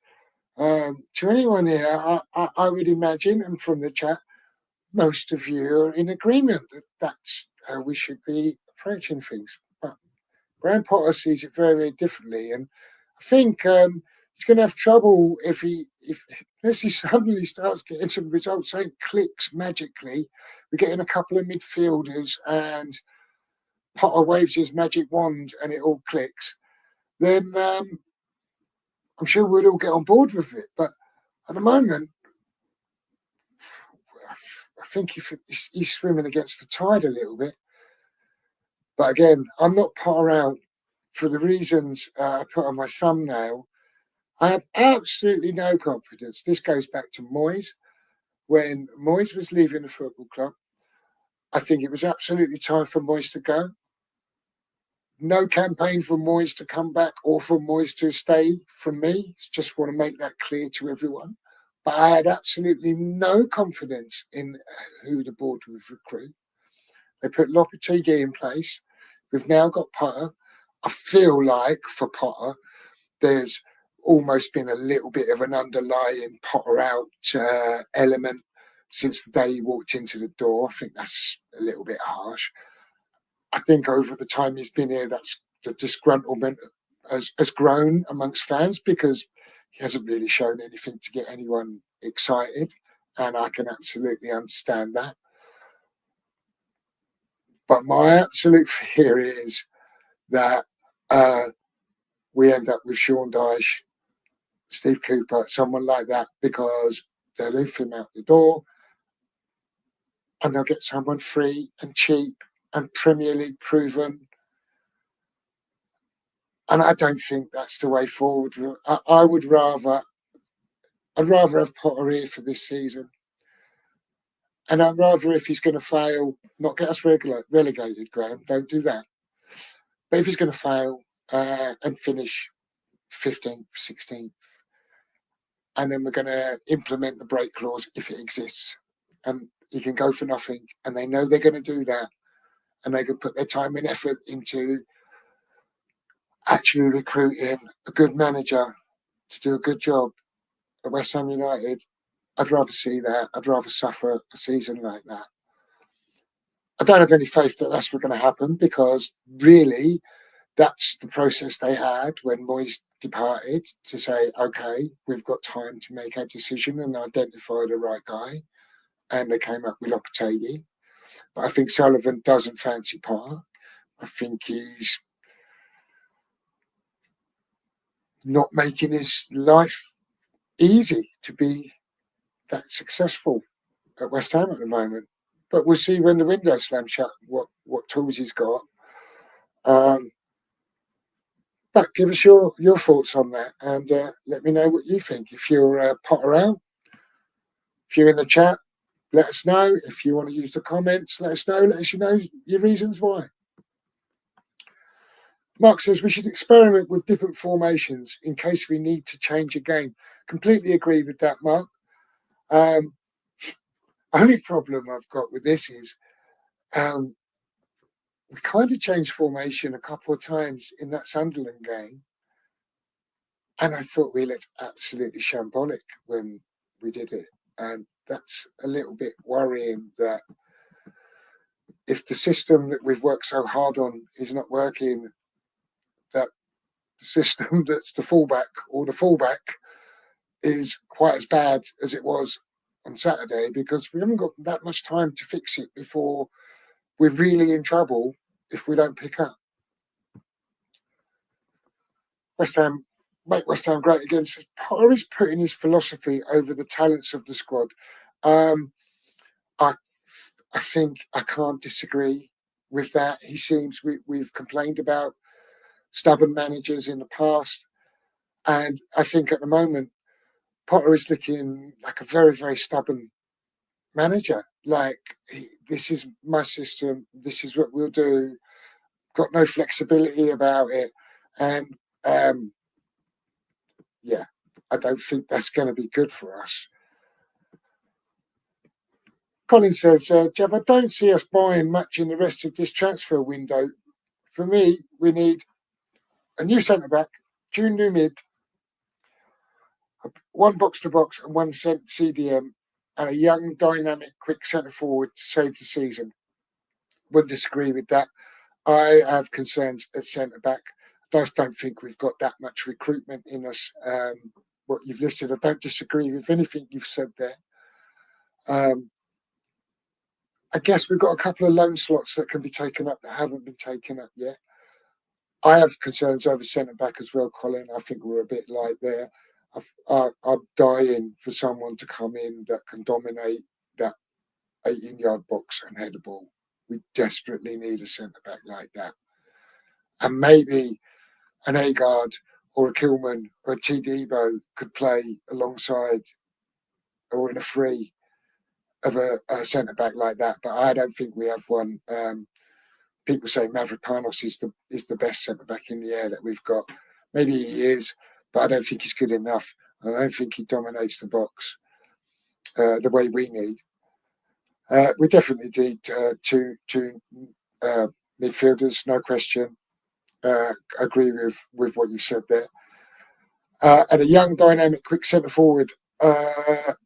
to anyone here. I would imagine, and from the chat, most of you are in agreement that that's how we should be approaching things. But Graham Potter sees it very, very differently. And I think he's going to have trouble if unless he suddenly starts getting some results, saying clicks magically. We're getting a couple of midfielders and Potter waves his magic wand and it all clicks. Then I'm sure we'd all get on board with it. But at the moment, I think he's swimming against the tide a little bit. But again, I'm not Potter out for the reasons I put on my thumbnail. I have absolutely no confidence. This goes back to Moyes. When Moyes was leaving the football club, I think it was absolutely time for Moyes to go. No campaign for Moyes to come back or for Moyes to stay from me. Just want to make that clear to everyone. But I had absolutely no confidence in who the board would recruit. They put Lopetegui in place. We've now got Potter. I feel like for Potter, there's almost been a little bit of an underlying Potter out element since the day he walked into the door. I think that's a little bit harsh. I think over the time he's been here, that's the disgruntlement has grown amongst fans because he hasn't really shown anything to get anyone excited. And I can absolutely understand that. But my absolute fear is that we end up with Sean Dyche, Steve Cooper, someone like that, because they'll leave him out the door and they'll get someone free and cheap and Premier League proven. And I don't think that's the way forward. I'd rather have Potter here for this season. And I'd rather, if he's going to fail, not get us relegated, Graham. Don't do that. But if he's going to fail and finish 15th, 16th, and then we're going to implement the break clause if it exists. And he can go for nothing. And they know they're going to do that. And they can put their time and effort into actually recruiting a good manager to do a good job at West Ham United. I'd rather see that. I'd rather suffer a season like that. I don't have any faith that that's what's going to happen because really that's the process they had when Moyes departed to say, okay, we've got time to make our decision and identify the right guy. And they came up with Lopetegui. But I think Sullivan doesn't fancy Potter. I think he's not making his life easy to be that successful at West Ham at the moment. But we'll see when the window slams shut what tools he's got. But give us your thoughts on that and let me know what you think. If you're Potter out, if you're in the chat, let us know. If you want to use the comments, let us know. Let us know your reasons why. Mark says we should experiment with different formations in case we need to change a game. Completely agree with that, Mark. Only problem I've got with this is we kind of changed formation a couple of times in that Sunderland game. And I thought we looked absolutely shambolic when we did it. And that's a little bit worrying that if the system that we've worked so hard on is not working, that the system that's the fullback is quite as bad as it was on Saturday because we haven't got that much time to fix it before we're really in trouble if we don't pick up. West Ham, make West Ham great again. Says Potter is putting his philosophy over the talents of the squad. I think I can't disagree with that. He seems we've complained about stubborn managers in the past, and I think at the moment Potter is looking like a very, very stubborn manager. Like this is my system. This is what we'll do. Got no flexibility about it, and yeah, I don't think that's going to be good for us. Colin says, Jeff, I don't see us buying much in the rest of this transfer window. For me, we need a new centre-back, two new mid, one box-to-box and one CDM, and a young, dynamic, quick centre-forward to save the season. Wouldn't disagree with that. I have concerns at centre-back. just don't think we've got that much recruitment in us. What you've listed, I don't disagree with anything you've said there. I guess we've got a couple of loan slots that can be taken up that haven't been taken up yet. I have concerns over centre back as well, Colin. I think we're a bit light there. I'm dying for someone to come in that can dominate that 18-yard box and head the ball. We desperately need a centre back like that. And maybe an Agard or a Kilman or a Debo could play alongside or in a free of a centre back like that. But I don't think we have one. People say Mavropanos is the best centre back in the air that we've got. Maybe he is, but I don't think he's good enough. I don't think he dominates the box the way we need. We definitely need two midfielders, no question. Agree with what you've said there. And a young, dynamic, quick centre forward.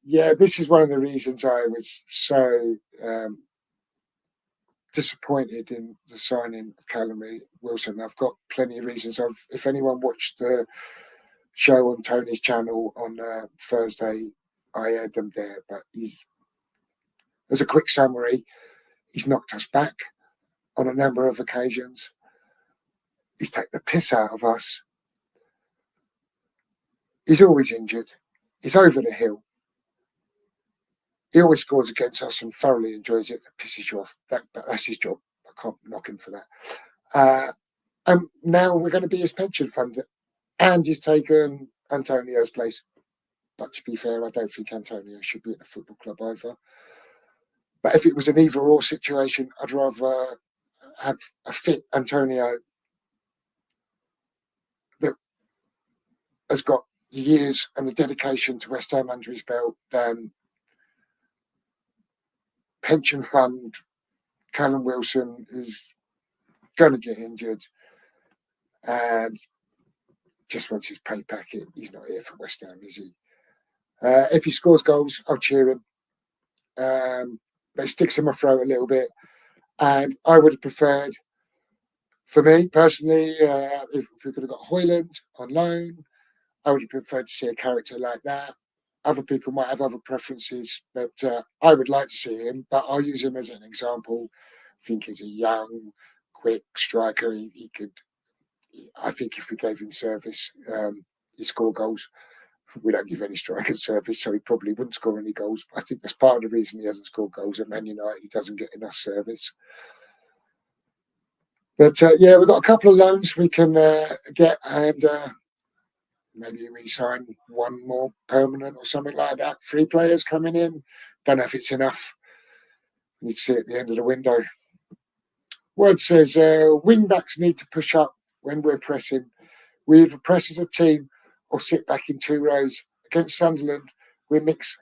This is one of the reasons I was so disappointed in the signing of Callum Wilson. I've got plenty of reasons. If anyone watched the show on Tony's channel on Thursday, I had them there. But as a quick summary, he's knocked us back on a number of occasions. He's taken the piss out of us. He's always injured. He's over the hill. He always scores against us and thoroughly enjoys it. It pisses you off. That's his job. I can't knock him for that. And now we're going to be his pension fund. And he's taken Antonio's place. But to be fair, I don't think Antonio should be at the football club either. But if it was an either-or situation, I'd rather have a fit Antonio that has got the years and the dedication to West Ham under his belt than pension fund Callum Wilson, who's going to get injured and just wants his pay packet. He's not here for West Ham, is he? If he scores goals, I'll cheer him. But it sticks in my throat a little bit. And I would have preferred, for me personally, if we could have got Hoyland on loan, I would have preferred to see a character like that. Other people might have other preferences, but I would like to see him. But I'll use him as an example. I think he's a young, quick striker. He could. I think if we gave him service, he'd score goals. We don't give any strikers service, so he probably wouldn't score any goals. I think that's part of the reason he hasn't scored goals at Man United. He doesn't get enough service. But we've got a couple of loans we can get, and maybe we sign one more permanent or something like that. 3 players coming in. Don't know if it's enough. We need to see at the end of the window. Word says wing backs need to push up when we're pressing. We either press as a team or sit back in 2 rows. Against Sunderland, we mix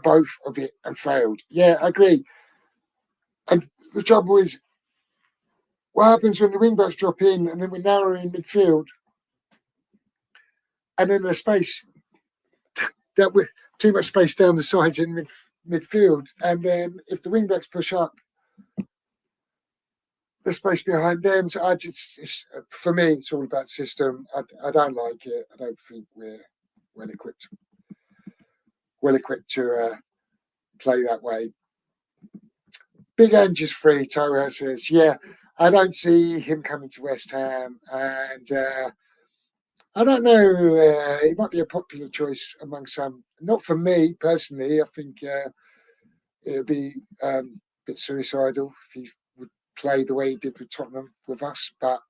both of it and failed. Yeah, I agree. And the trouble is, what happens when the wing backs drop in and then we narrow in midfield, and then there's space that with too much space down the sides in midfield, and then if the wing backs push up, the space behind them. So for me, it's all about system. I don't like it. I don't think we're well equipped to play that way. Big Ange is free, Torah says. Yeah, I don't see him coming to West Ham. And I don't know, he might be a popular choice among some. Not for me, personally. I think it would be a bit suicidal if he would play the way he did with Tottenham with us. But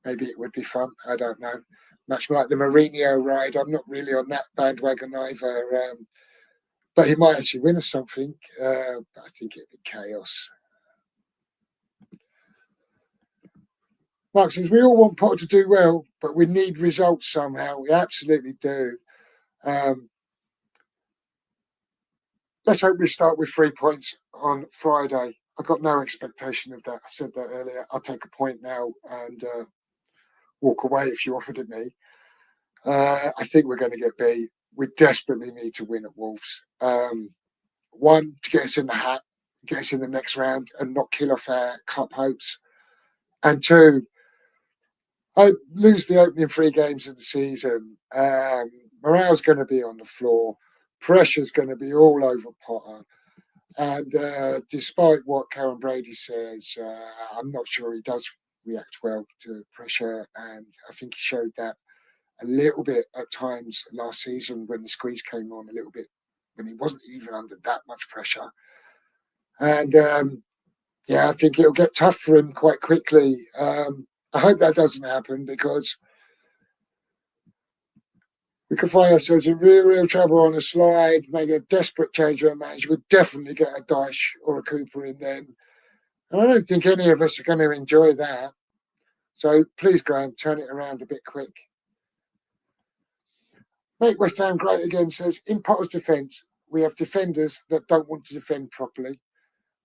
maybe it would be fun. I don't know. Much like the Mourinho ride, I'm not really on that bandwagon either. But he might actually win us something. But I think it'd be chaos. Mark says, we all want Potter to do well, but we need results somehow. We absolutely do. Let's hope we start with 3 points on Friday. I've got no expectation of that. I said that earlier. I'll take a point now and walk away if you offered it me. I think we're going to get B. We desperately need to win at Wolves. 1, to get us in the hat, get us in the next round and not kill off our cup hopes. And two, I lose the opening 3 games of the season. Morale's going to be on the floor. Pressure's going to be all over Potter. And despite what Karen Brady says, I'm not sure he does react well to pressure. And I think he showed that a little bit at times last season when the squeeze came on a little bit, when he wasn't even under that much pressure. And I think it'll get tough for him quite quickly. I hope that doesn't happen, because we could find ourselves in real trouble on a slide, maybe a desperate change of our manager. We'd definitely get a Dyche or a Cooper in then. And I don't think any of us are going to enjoy that. So please, Graham, turn it around a bit quick. Make West Ham great again says, in Potter's defence, we have defenders that don't want to defend properly.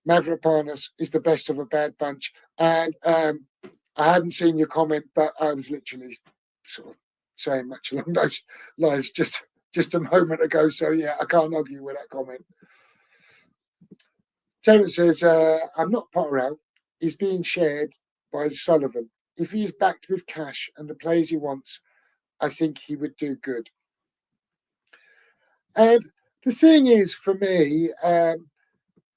Mavropanos is the best of a bad bunch. And I hadn't seen your comment, but I was literally sort of saying much along those lines just a moment ago. So, yeah, I can't argue with that comment. Terence says, I'm not Potter out. He's being shared by Sullivan. If he's backed with cash and the players he wants, I think he would do good. And the thing is, for me, I'm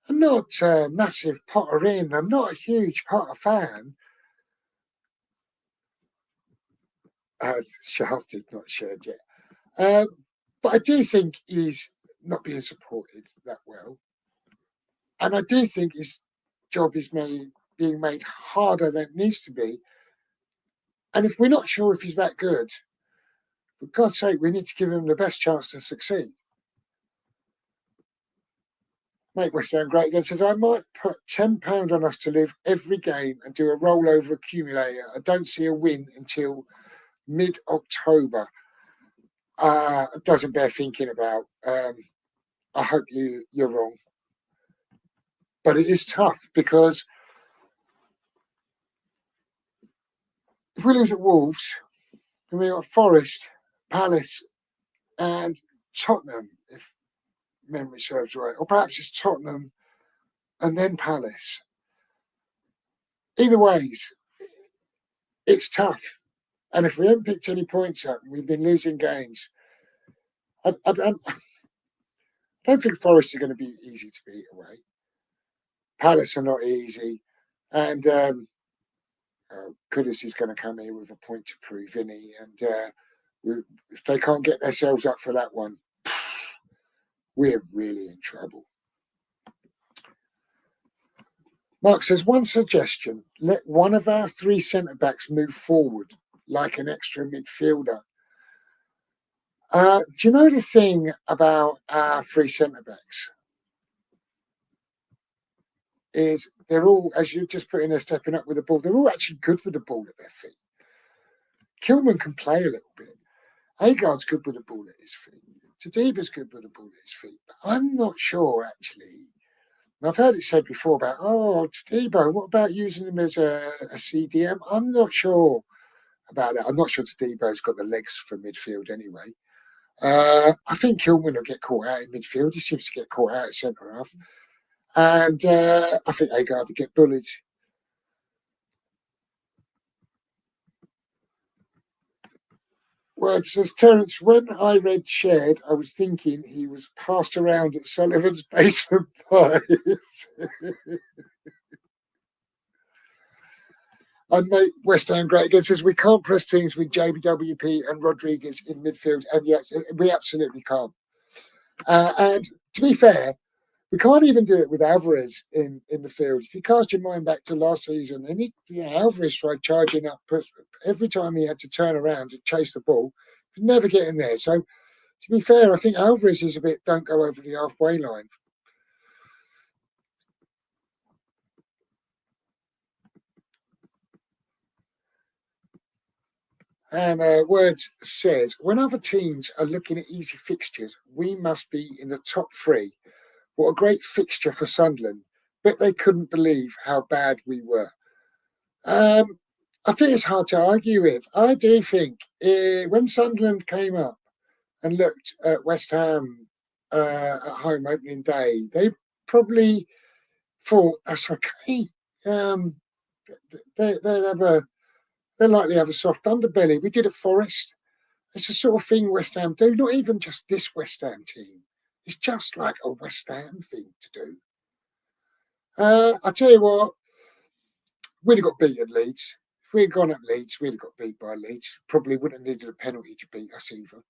not a massive Potter in. I'm not a huge Potter fan. Shaft did not shared yet. But I do think he's not being supported that well. And I do think his job is being made harder than it needs to be. And if we're not sure if he's that good, for God's sake, we need to give him the best chance to succeed. Make West Ham great again says, I might put £10 on us to live every game and do a rollover accumulator. I don't see a win until mid-October. It doesn't bear thinking about. I hope you're wrong. But it is tough, because if we lose at Wolves, then we've got Forest, Palace, and Tottenham, if memory serves right. Or perhaps it's Tottenham and then Palace. Either ways, it's tough. And if we haven't picked any points up and we've been losing games, I don't think Forest are going to be easy to beat away. Palace are not easy. And Kudus is going to come here with a point to prove, isn't he? And if they can't get themselves up for that one, we're really in trouble. Mark says, one suggestion, let one of our 3 centre-backs move forward like an extra midfielder. Do you know the thing about our 3 centre-backs? Is they're all, as you've just put in there, stepping up with the ball, they're all actually good with the ball at their feet. Kilman can play a little bit. Agard's good with the ball at his feet. Tadiba's good with the ball at his feet. But I'm not sure, actually. And I've heard it said before about, Tadiba, what about using him as a CDM? I'm not sure about that. I'm not sure Tadiba's got the legs for midfield anyway. I think Kilman will get caught out in midfield. He seems to get caught out at centre half. And I think Agard will get bullied. Word says, Terence, when I read shared, I was thinking he was passed around at Sullivan's basement pies. And mate, West Ham great again says, we can't press teams with JBWP and Rodriguez in midfield. And yes, we absolutely can't. And to be fair, we can't even do it with Alvarez in the field. If you cast your mind back to last season, and Alvarez tried charging up every time he had to turn around to chase the ball, he could never get in there. So, to be fair, I think Alvarez is a bit don't go over the halfway line. And Word says, when other teams are looking at easy fixtures, we must be in the top 3. What a great fixture for Sunderland. Bet they couldn't believe how bad we were. I think it's hard to argue with. I do think when Sunderland came up and looked at West Ham at home opening day, they probably thought, that's okay. they're likely to have a soft underbelly. We did at Forest. It's the sort of thing West Ham do. Not even just this West Ham team. It's just like a West Ham thing to do. I tell you what, we'd have got beat at Leeds. If we had gone at Leeds, we'd have got beat by Leeds. Probably wouldn't have needed a penalty to beat us either.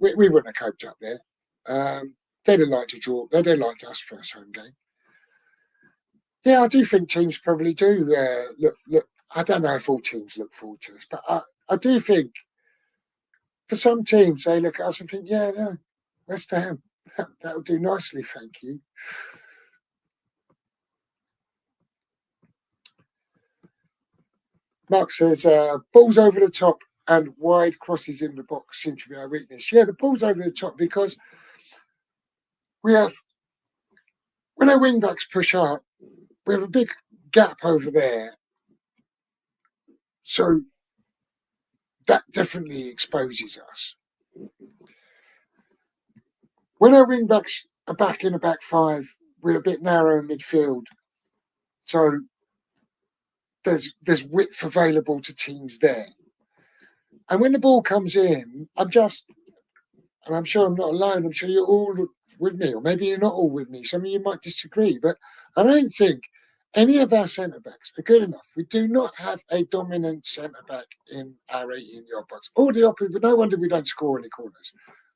We wouldn't have coped up there. They'd have liked to draw. They'd have liked us first home game. Yeah, I do think teams probably do look. I don't know if all teams look forward to us, but I do think for some teams they look at us and think, yeah, no, West Ham, that'll do nicely, thank you. Mark says, balls over the top and wide crosses in the box seem to be our weakness. Yeah, the balls over the top because we have, when our wing backs push up, we have a big gap over there. So that definitely exposes us. When our wing backs are back in a back five, we're a bit narrow in midfield. So there's width available to teams there. And when the ball comes in, and I'm sure I'm not alone, I'm sure you're all with me, or maybe you're not all with me. Some of you might disagree, but I don't think any of our centre-backs are good enough. We do not have a dominant centre-back in our 18-yard box. All the opposite, no wonder we don't score any corners.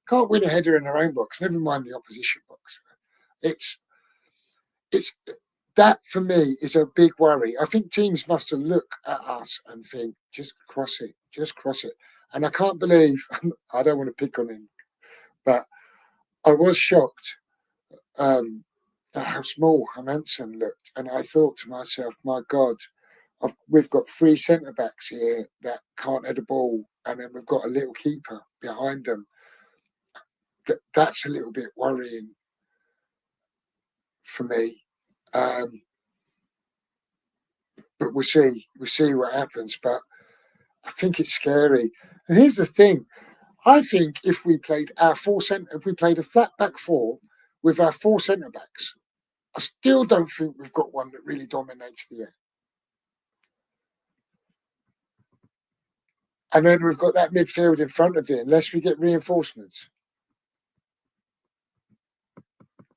Can't win a header in our own box, never mind the opposition box. It's that for me is a big worry. I think teams must have looked at us and think, just cross it. And I can't believe, I don't want to pick on him, but I was shocked at how small Hermansen looked. And I thought to myself, my God, we've got 3 centre-backs here that can't head a ball, and then we've got a little keeper behind them. That's a little bit worrying for me. But we'll see what happens. But I think it's scary. And here's the thing. I think if we played a flat back 4 with our 4 centre-backs, I still don't think we've got one that really dominates the air. And then we've got that midfield in front of it, unless we get reinforcements.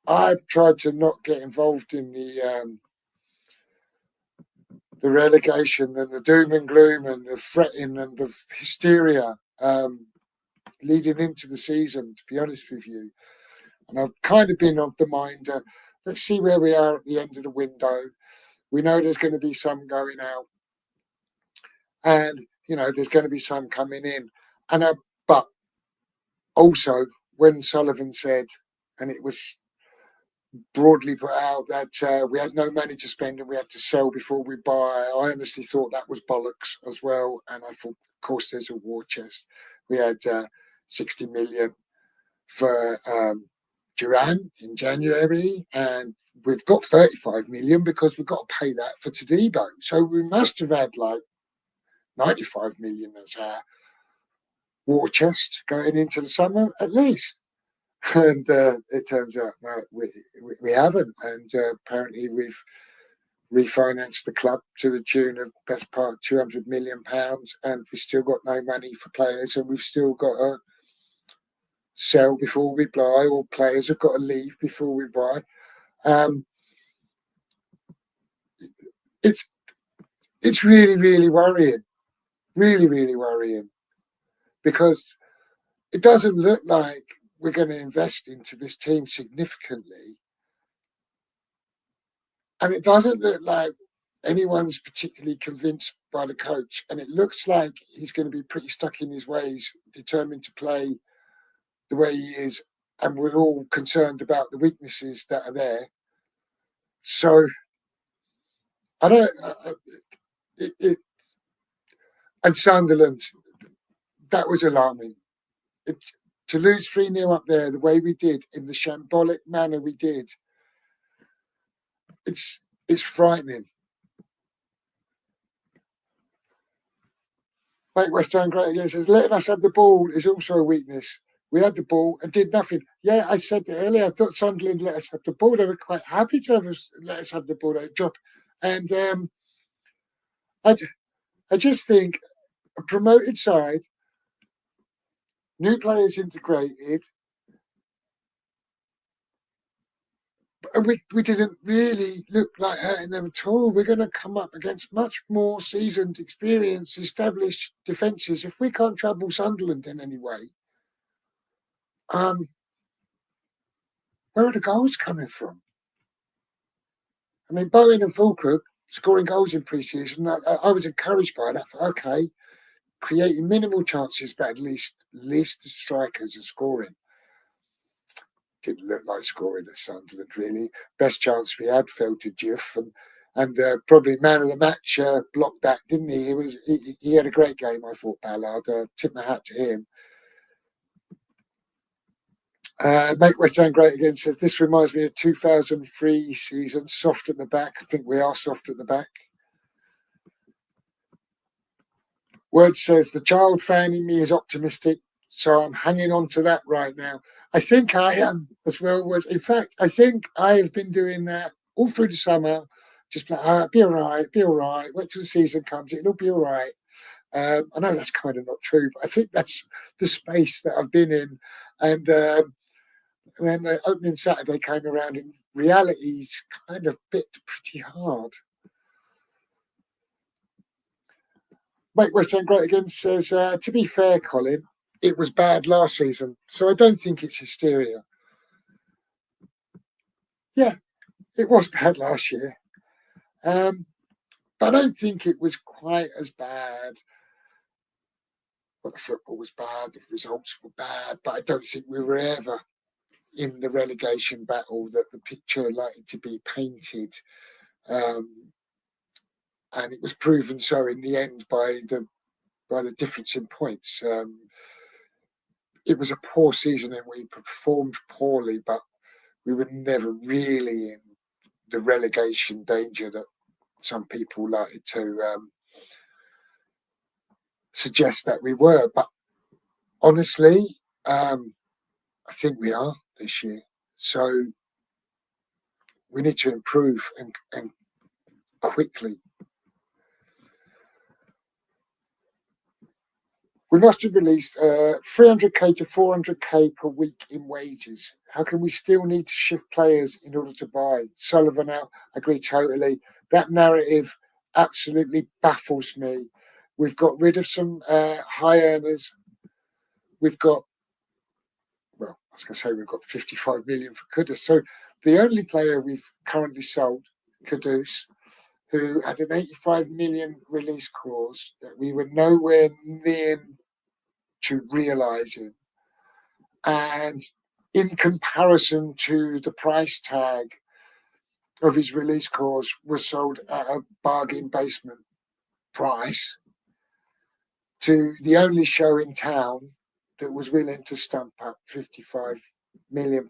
I've tried to not get involved in the relegation and the doom and gloom and the fretting and the hysteria leading into the season, to be honest with you. And I've kind of been of the mind, let's see where we are at the end of the window. We know there's going to be some going out. And, there's going to be some coming in. But also, when Sullivan said, and it was broadly put out that we had no money to spend and we had to sell before we buy, I honestly thought that was bollocks as well. And I thought, of course, there's a war chest. We had 60 million for Duran in January, and we've got 35 million because we've got to pay that for Todibo. So we must have had like 95 million as our war chest going into the summer at least. And it turns out we haven't. And apparently we've refinanced the club to the tune of best part £200 million, and we've still got no money for players, and we've still got to sell before we buy, or players have got to leave before we buy. It's really, really worrying. Really, really worrying. Because it doesn't look like we're going to invest into this team significantly. And it doesn't look like anyone's particularly convinced by the coach. And it looks like he's going to be pretty stuck in his ways, determined to play the way he is. And we're all concerned about the weaknesses that are there. So, I don't... and Sunderland, that was alarming. To lose 3-0 up there the way we did, in the shambolic manner we did, it's frightening. Make West Ham great again says, letting us have the ball is also a weakness. We had the ball and did nothing. Yeah, I said that earlier. I thought Sunderland let us have the ball. They were quite happy to let us have the ball. They drop And I just think a promoted side, new players integrated, and we didn't really look like hurting them at all. We're going to come up against much more seasoned, experienced, established defences. If we can't trouble Sunderland in any way, where are the goals coming from? I mean, Bowen and Fulkrug scoring goals in pre-season, I was encouraged by that. Okay, creating minimal chances, but at least the strikers are scoring. Didn't look like scoring at Sunderland, really. Best chance we had fell to Jiff, and probably man of the match blocked that, didn't he? He had a great game, I thought, Ballard. Tip my hat to him. Make West Ham great again says, this reminds me of 2003 season, soft at the back. I think we are soft at the back. Word says, the child fan in me is optimistic, so I'm hanging on to that right now. I think I am as well. In fact, I think I have been doing that all through the summer. Just like, be all right. Wait till the season comes, it'll be all right. I know that's kind of not true, but I think that's the space that I've been in. And when the opening Saturday came around, and reality's kind of bit pretty hard. Make West Ham great again says, to be fair, Colin, it was bad last season, so I don't think it's hysteria. Yeah, it was bad last year. But I don't think it was quite as bad. Well, the football was bad, the results were bad, but I don't think we were ever in the relegation battle that the picture liked to be painted. And it was proven so in the end by the difference in points. It was a poor season and we performed poorly, but we were never really in the relegation danger that some people like to suggest that we were. But honestly, I think we are this year. So we need to improve and quickly. We must have released 300k to 400k per week in wages. How can we still need to shift players in order to buy? Sullivan out. I agree totally. That narrative absolutely baffles me. We've got rid of some high earners. We've got 55 million for Kudus. So the only player we've currently sold, Kudus, who had an 85 million release clause that we were nowhere near to realising. And in comparison to the price tag of his release clause, was sold at a bargain basement price to the only show in town that was willing to stump up £55 million.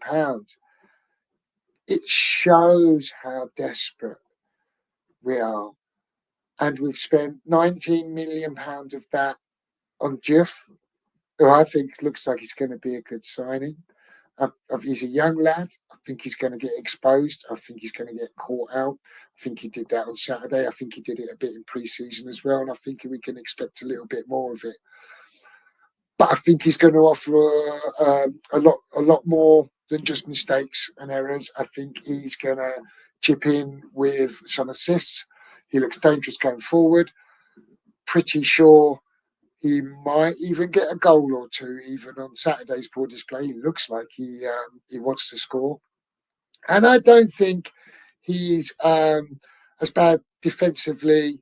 It shows how desperate we are. And we've spent £19 million of that on Jiff, who I think looks like he's going to be a good signing. He's a young lad. I think he's going to get exposed. I think he's going to get caught out. I think he did that on Saturday. I think he did it a bit in pre-season as well. And I think we can expect a little bit more of it. But I think he's going to offer a lot more than just mistakes and errors. I think he's going to chip in with some assists. He looks dangerous going forward. Pretty sure he might even get a goal or two, even on Saturday's poor display. He looks like he wants to score. And I don't think he's as bad defensively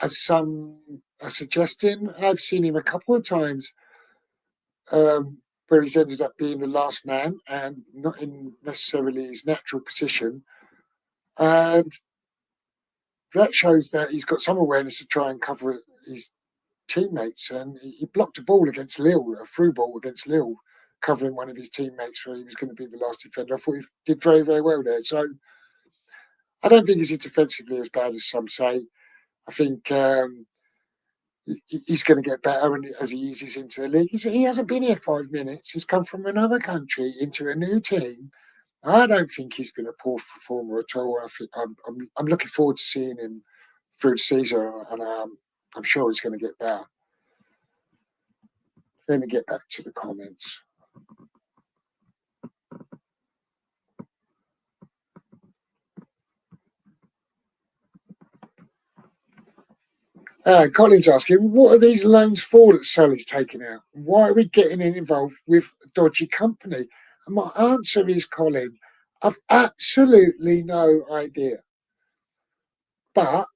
as some are suggesting. I've seen him a couple of times where he's ended up being the last man and not in necessarily his natural position. And that shows that he's got some awareness to try and cover his teammates. And he blocked a ball against Lille, a through ball against Lille, covering one of his teammates where he was going to be the last defender. I thought he did very, very well there. So I don't think he's defensively as bad as some say. I think he's going to get better and as he eases into the league. He hasn't been here 5 minutes. He's come from another country into a new team. I don't think he's been a poor performer at all. I'm looking forward to seeing him through the season, and I'm sure he's going to get better. Let me get back to the comments. Colin's asking, what are these loans for that Sully's taking out? Why are we getting involved with a dodgy company? And my answer is, Colin, I've absolutely no idea. But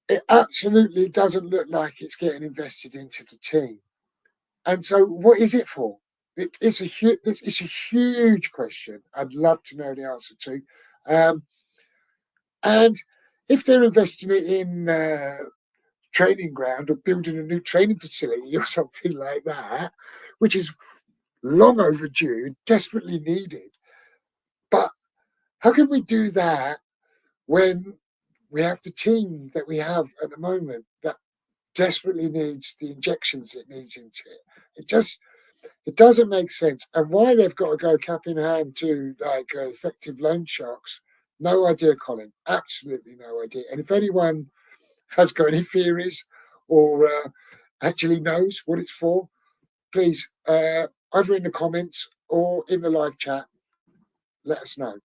it absolutely doesn't look like it's getting invested into the team. And so what is it for? It's a huge question. I'd love to know the answer to. And if they're investing it in training ground or building a new training facility or something like that, which is long overdue, desperately needed. But how can we do that when we have the team that we have at the moment that desperately needs the injections it needs into it? It doesn't make sense. And why they've got to go cap in hand to like effective loan sharks, no idea, Colin. Absolutely no idea. And if anyone has got any theories or actually knows what it's for, please, either in the comments or in the live chat, let us know.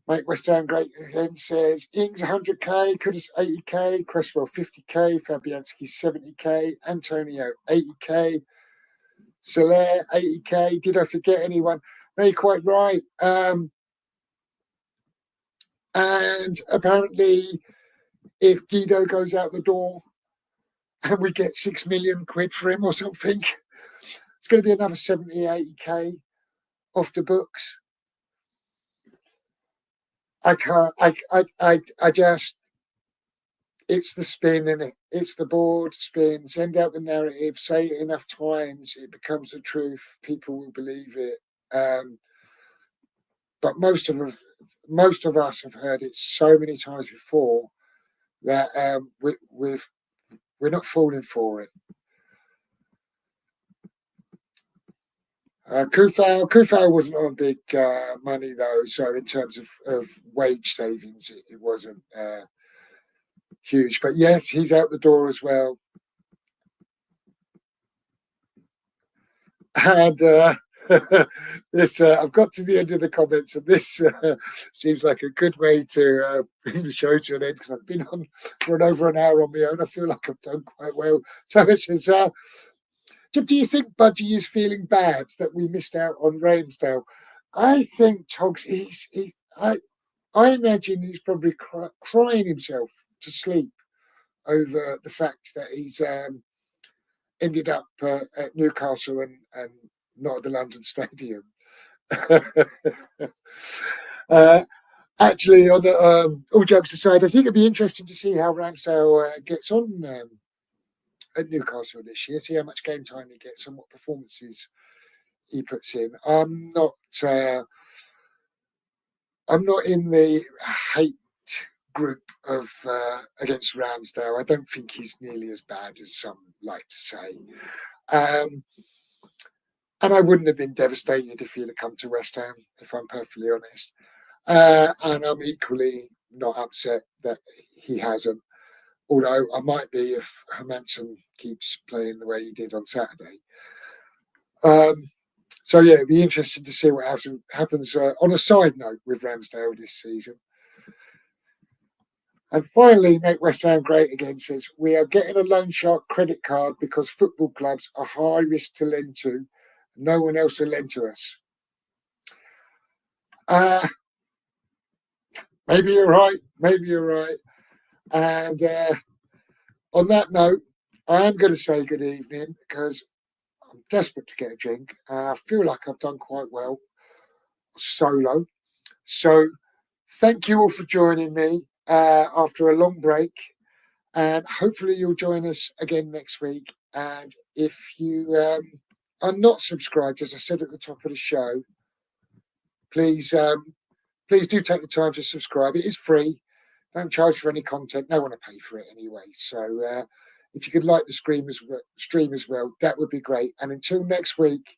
Mike West Ham Great again says, Ings 100k, Kudus 80k, Cresswell 50k, Fabianski 70k, Antonio 80k, Soler 80k. Did I forget anyone? No, you're quite right. And apparently, if Guido goes out the door and we get 6 million quid for him or something, it's going to be another 70, 80k off the books. I just, it's the spin, and it's the board spin. Send out the narrative, say it enough times, it becomes the truth. People will believe it. But most of us have heard it so many times before that we're not falling for it. Kufau wasn't on big money though, so in terms of wage savings, it wasn't huge. But yes, he's out the door as well. And this, I've got to the end of the comments, and this seems like a good way to bring the show to an end because I've been on for over an hour on my own. I feel like I've done quite well. Thomas says, do you think Budgie is feeling bad that we missed out on Ramsdale? I think Togs, I imagine he's probably crying himself to sleep over the fact that he's ended up at Newcastle and not at the London Stadium. Actually, on all jokes aside, I think it'd be interesting to see how Ramsdale gets on at Newcastle this year, see how much game time he gets and what performances he puts in. I'm not in the hate group of against Ramsdale. I don't think he's nearly as bad as some like to say. And I wouldn't have been devastated if he'd have come to West Ham, if I'm perfectly honest. And I'm equally not upset that he hasn't. Although I might be if Hermanson keeps playing the way he did on Saturday. So yeah, it'd be interesting to see what happens on a side note with Ramsdale this season. And finally, Make West Ham Great Again says, we are getting a loan shark credit card because football clubs are high risk to lend to. No one else will lend to us. Maybe you're right. Maybe you're right. And on that note, I am going to say good evening because I'm desperate to get a drink. I feel like I've done quite well solo. So thank you all for joining me after a long break. And hopefully you'll join us again next week. And if you are not subscribed, as I said at the top of the show, please do take the time to subscribe. It is free. Don't charge for any content. No one will pay for it anyway. So if you could like the stream as well, that would be great. And until next week,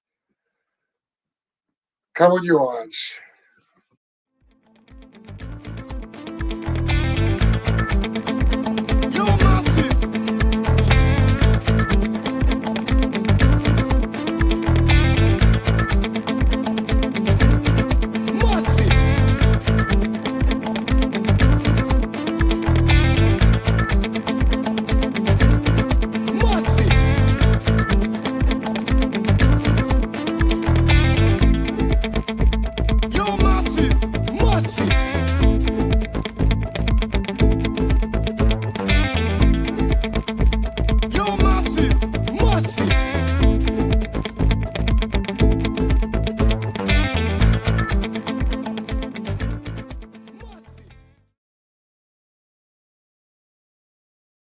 Come on, you odds.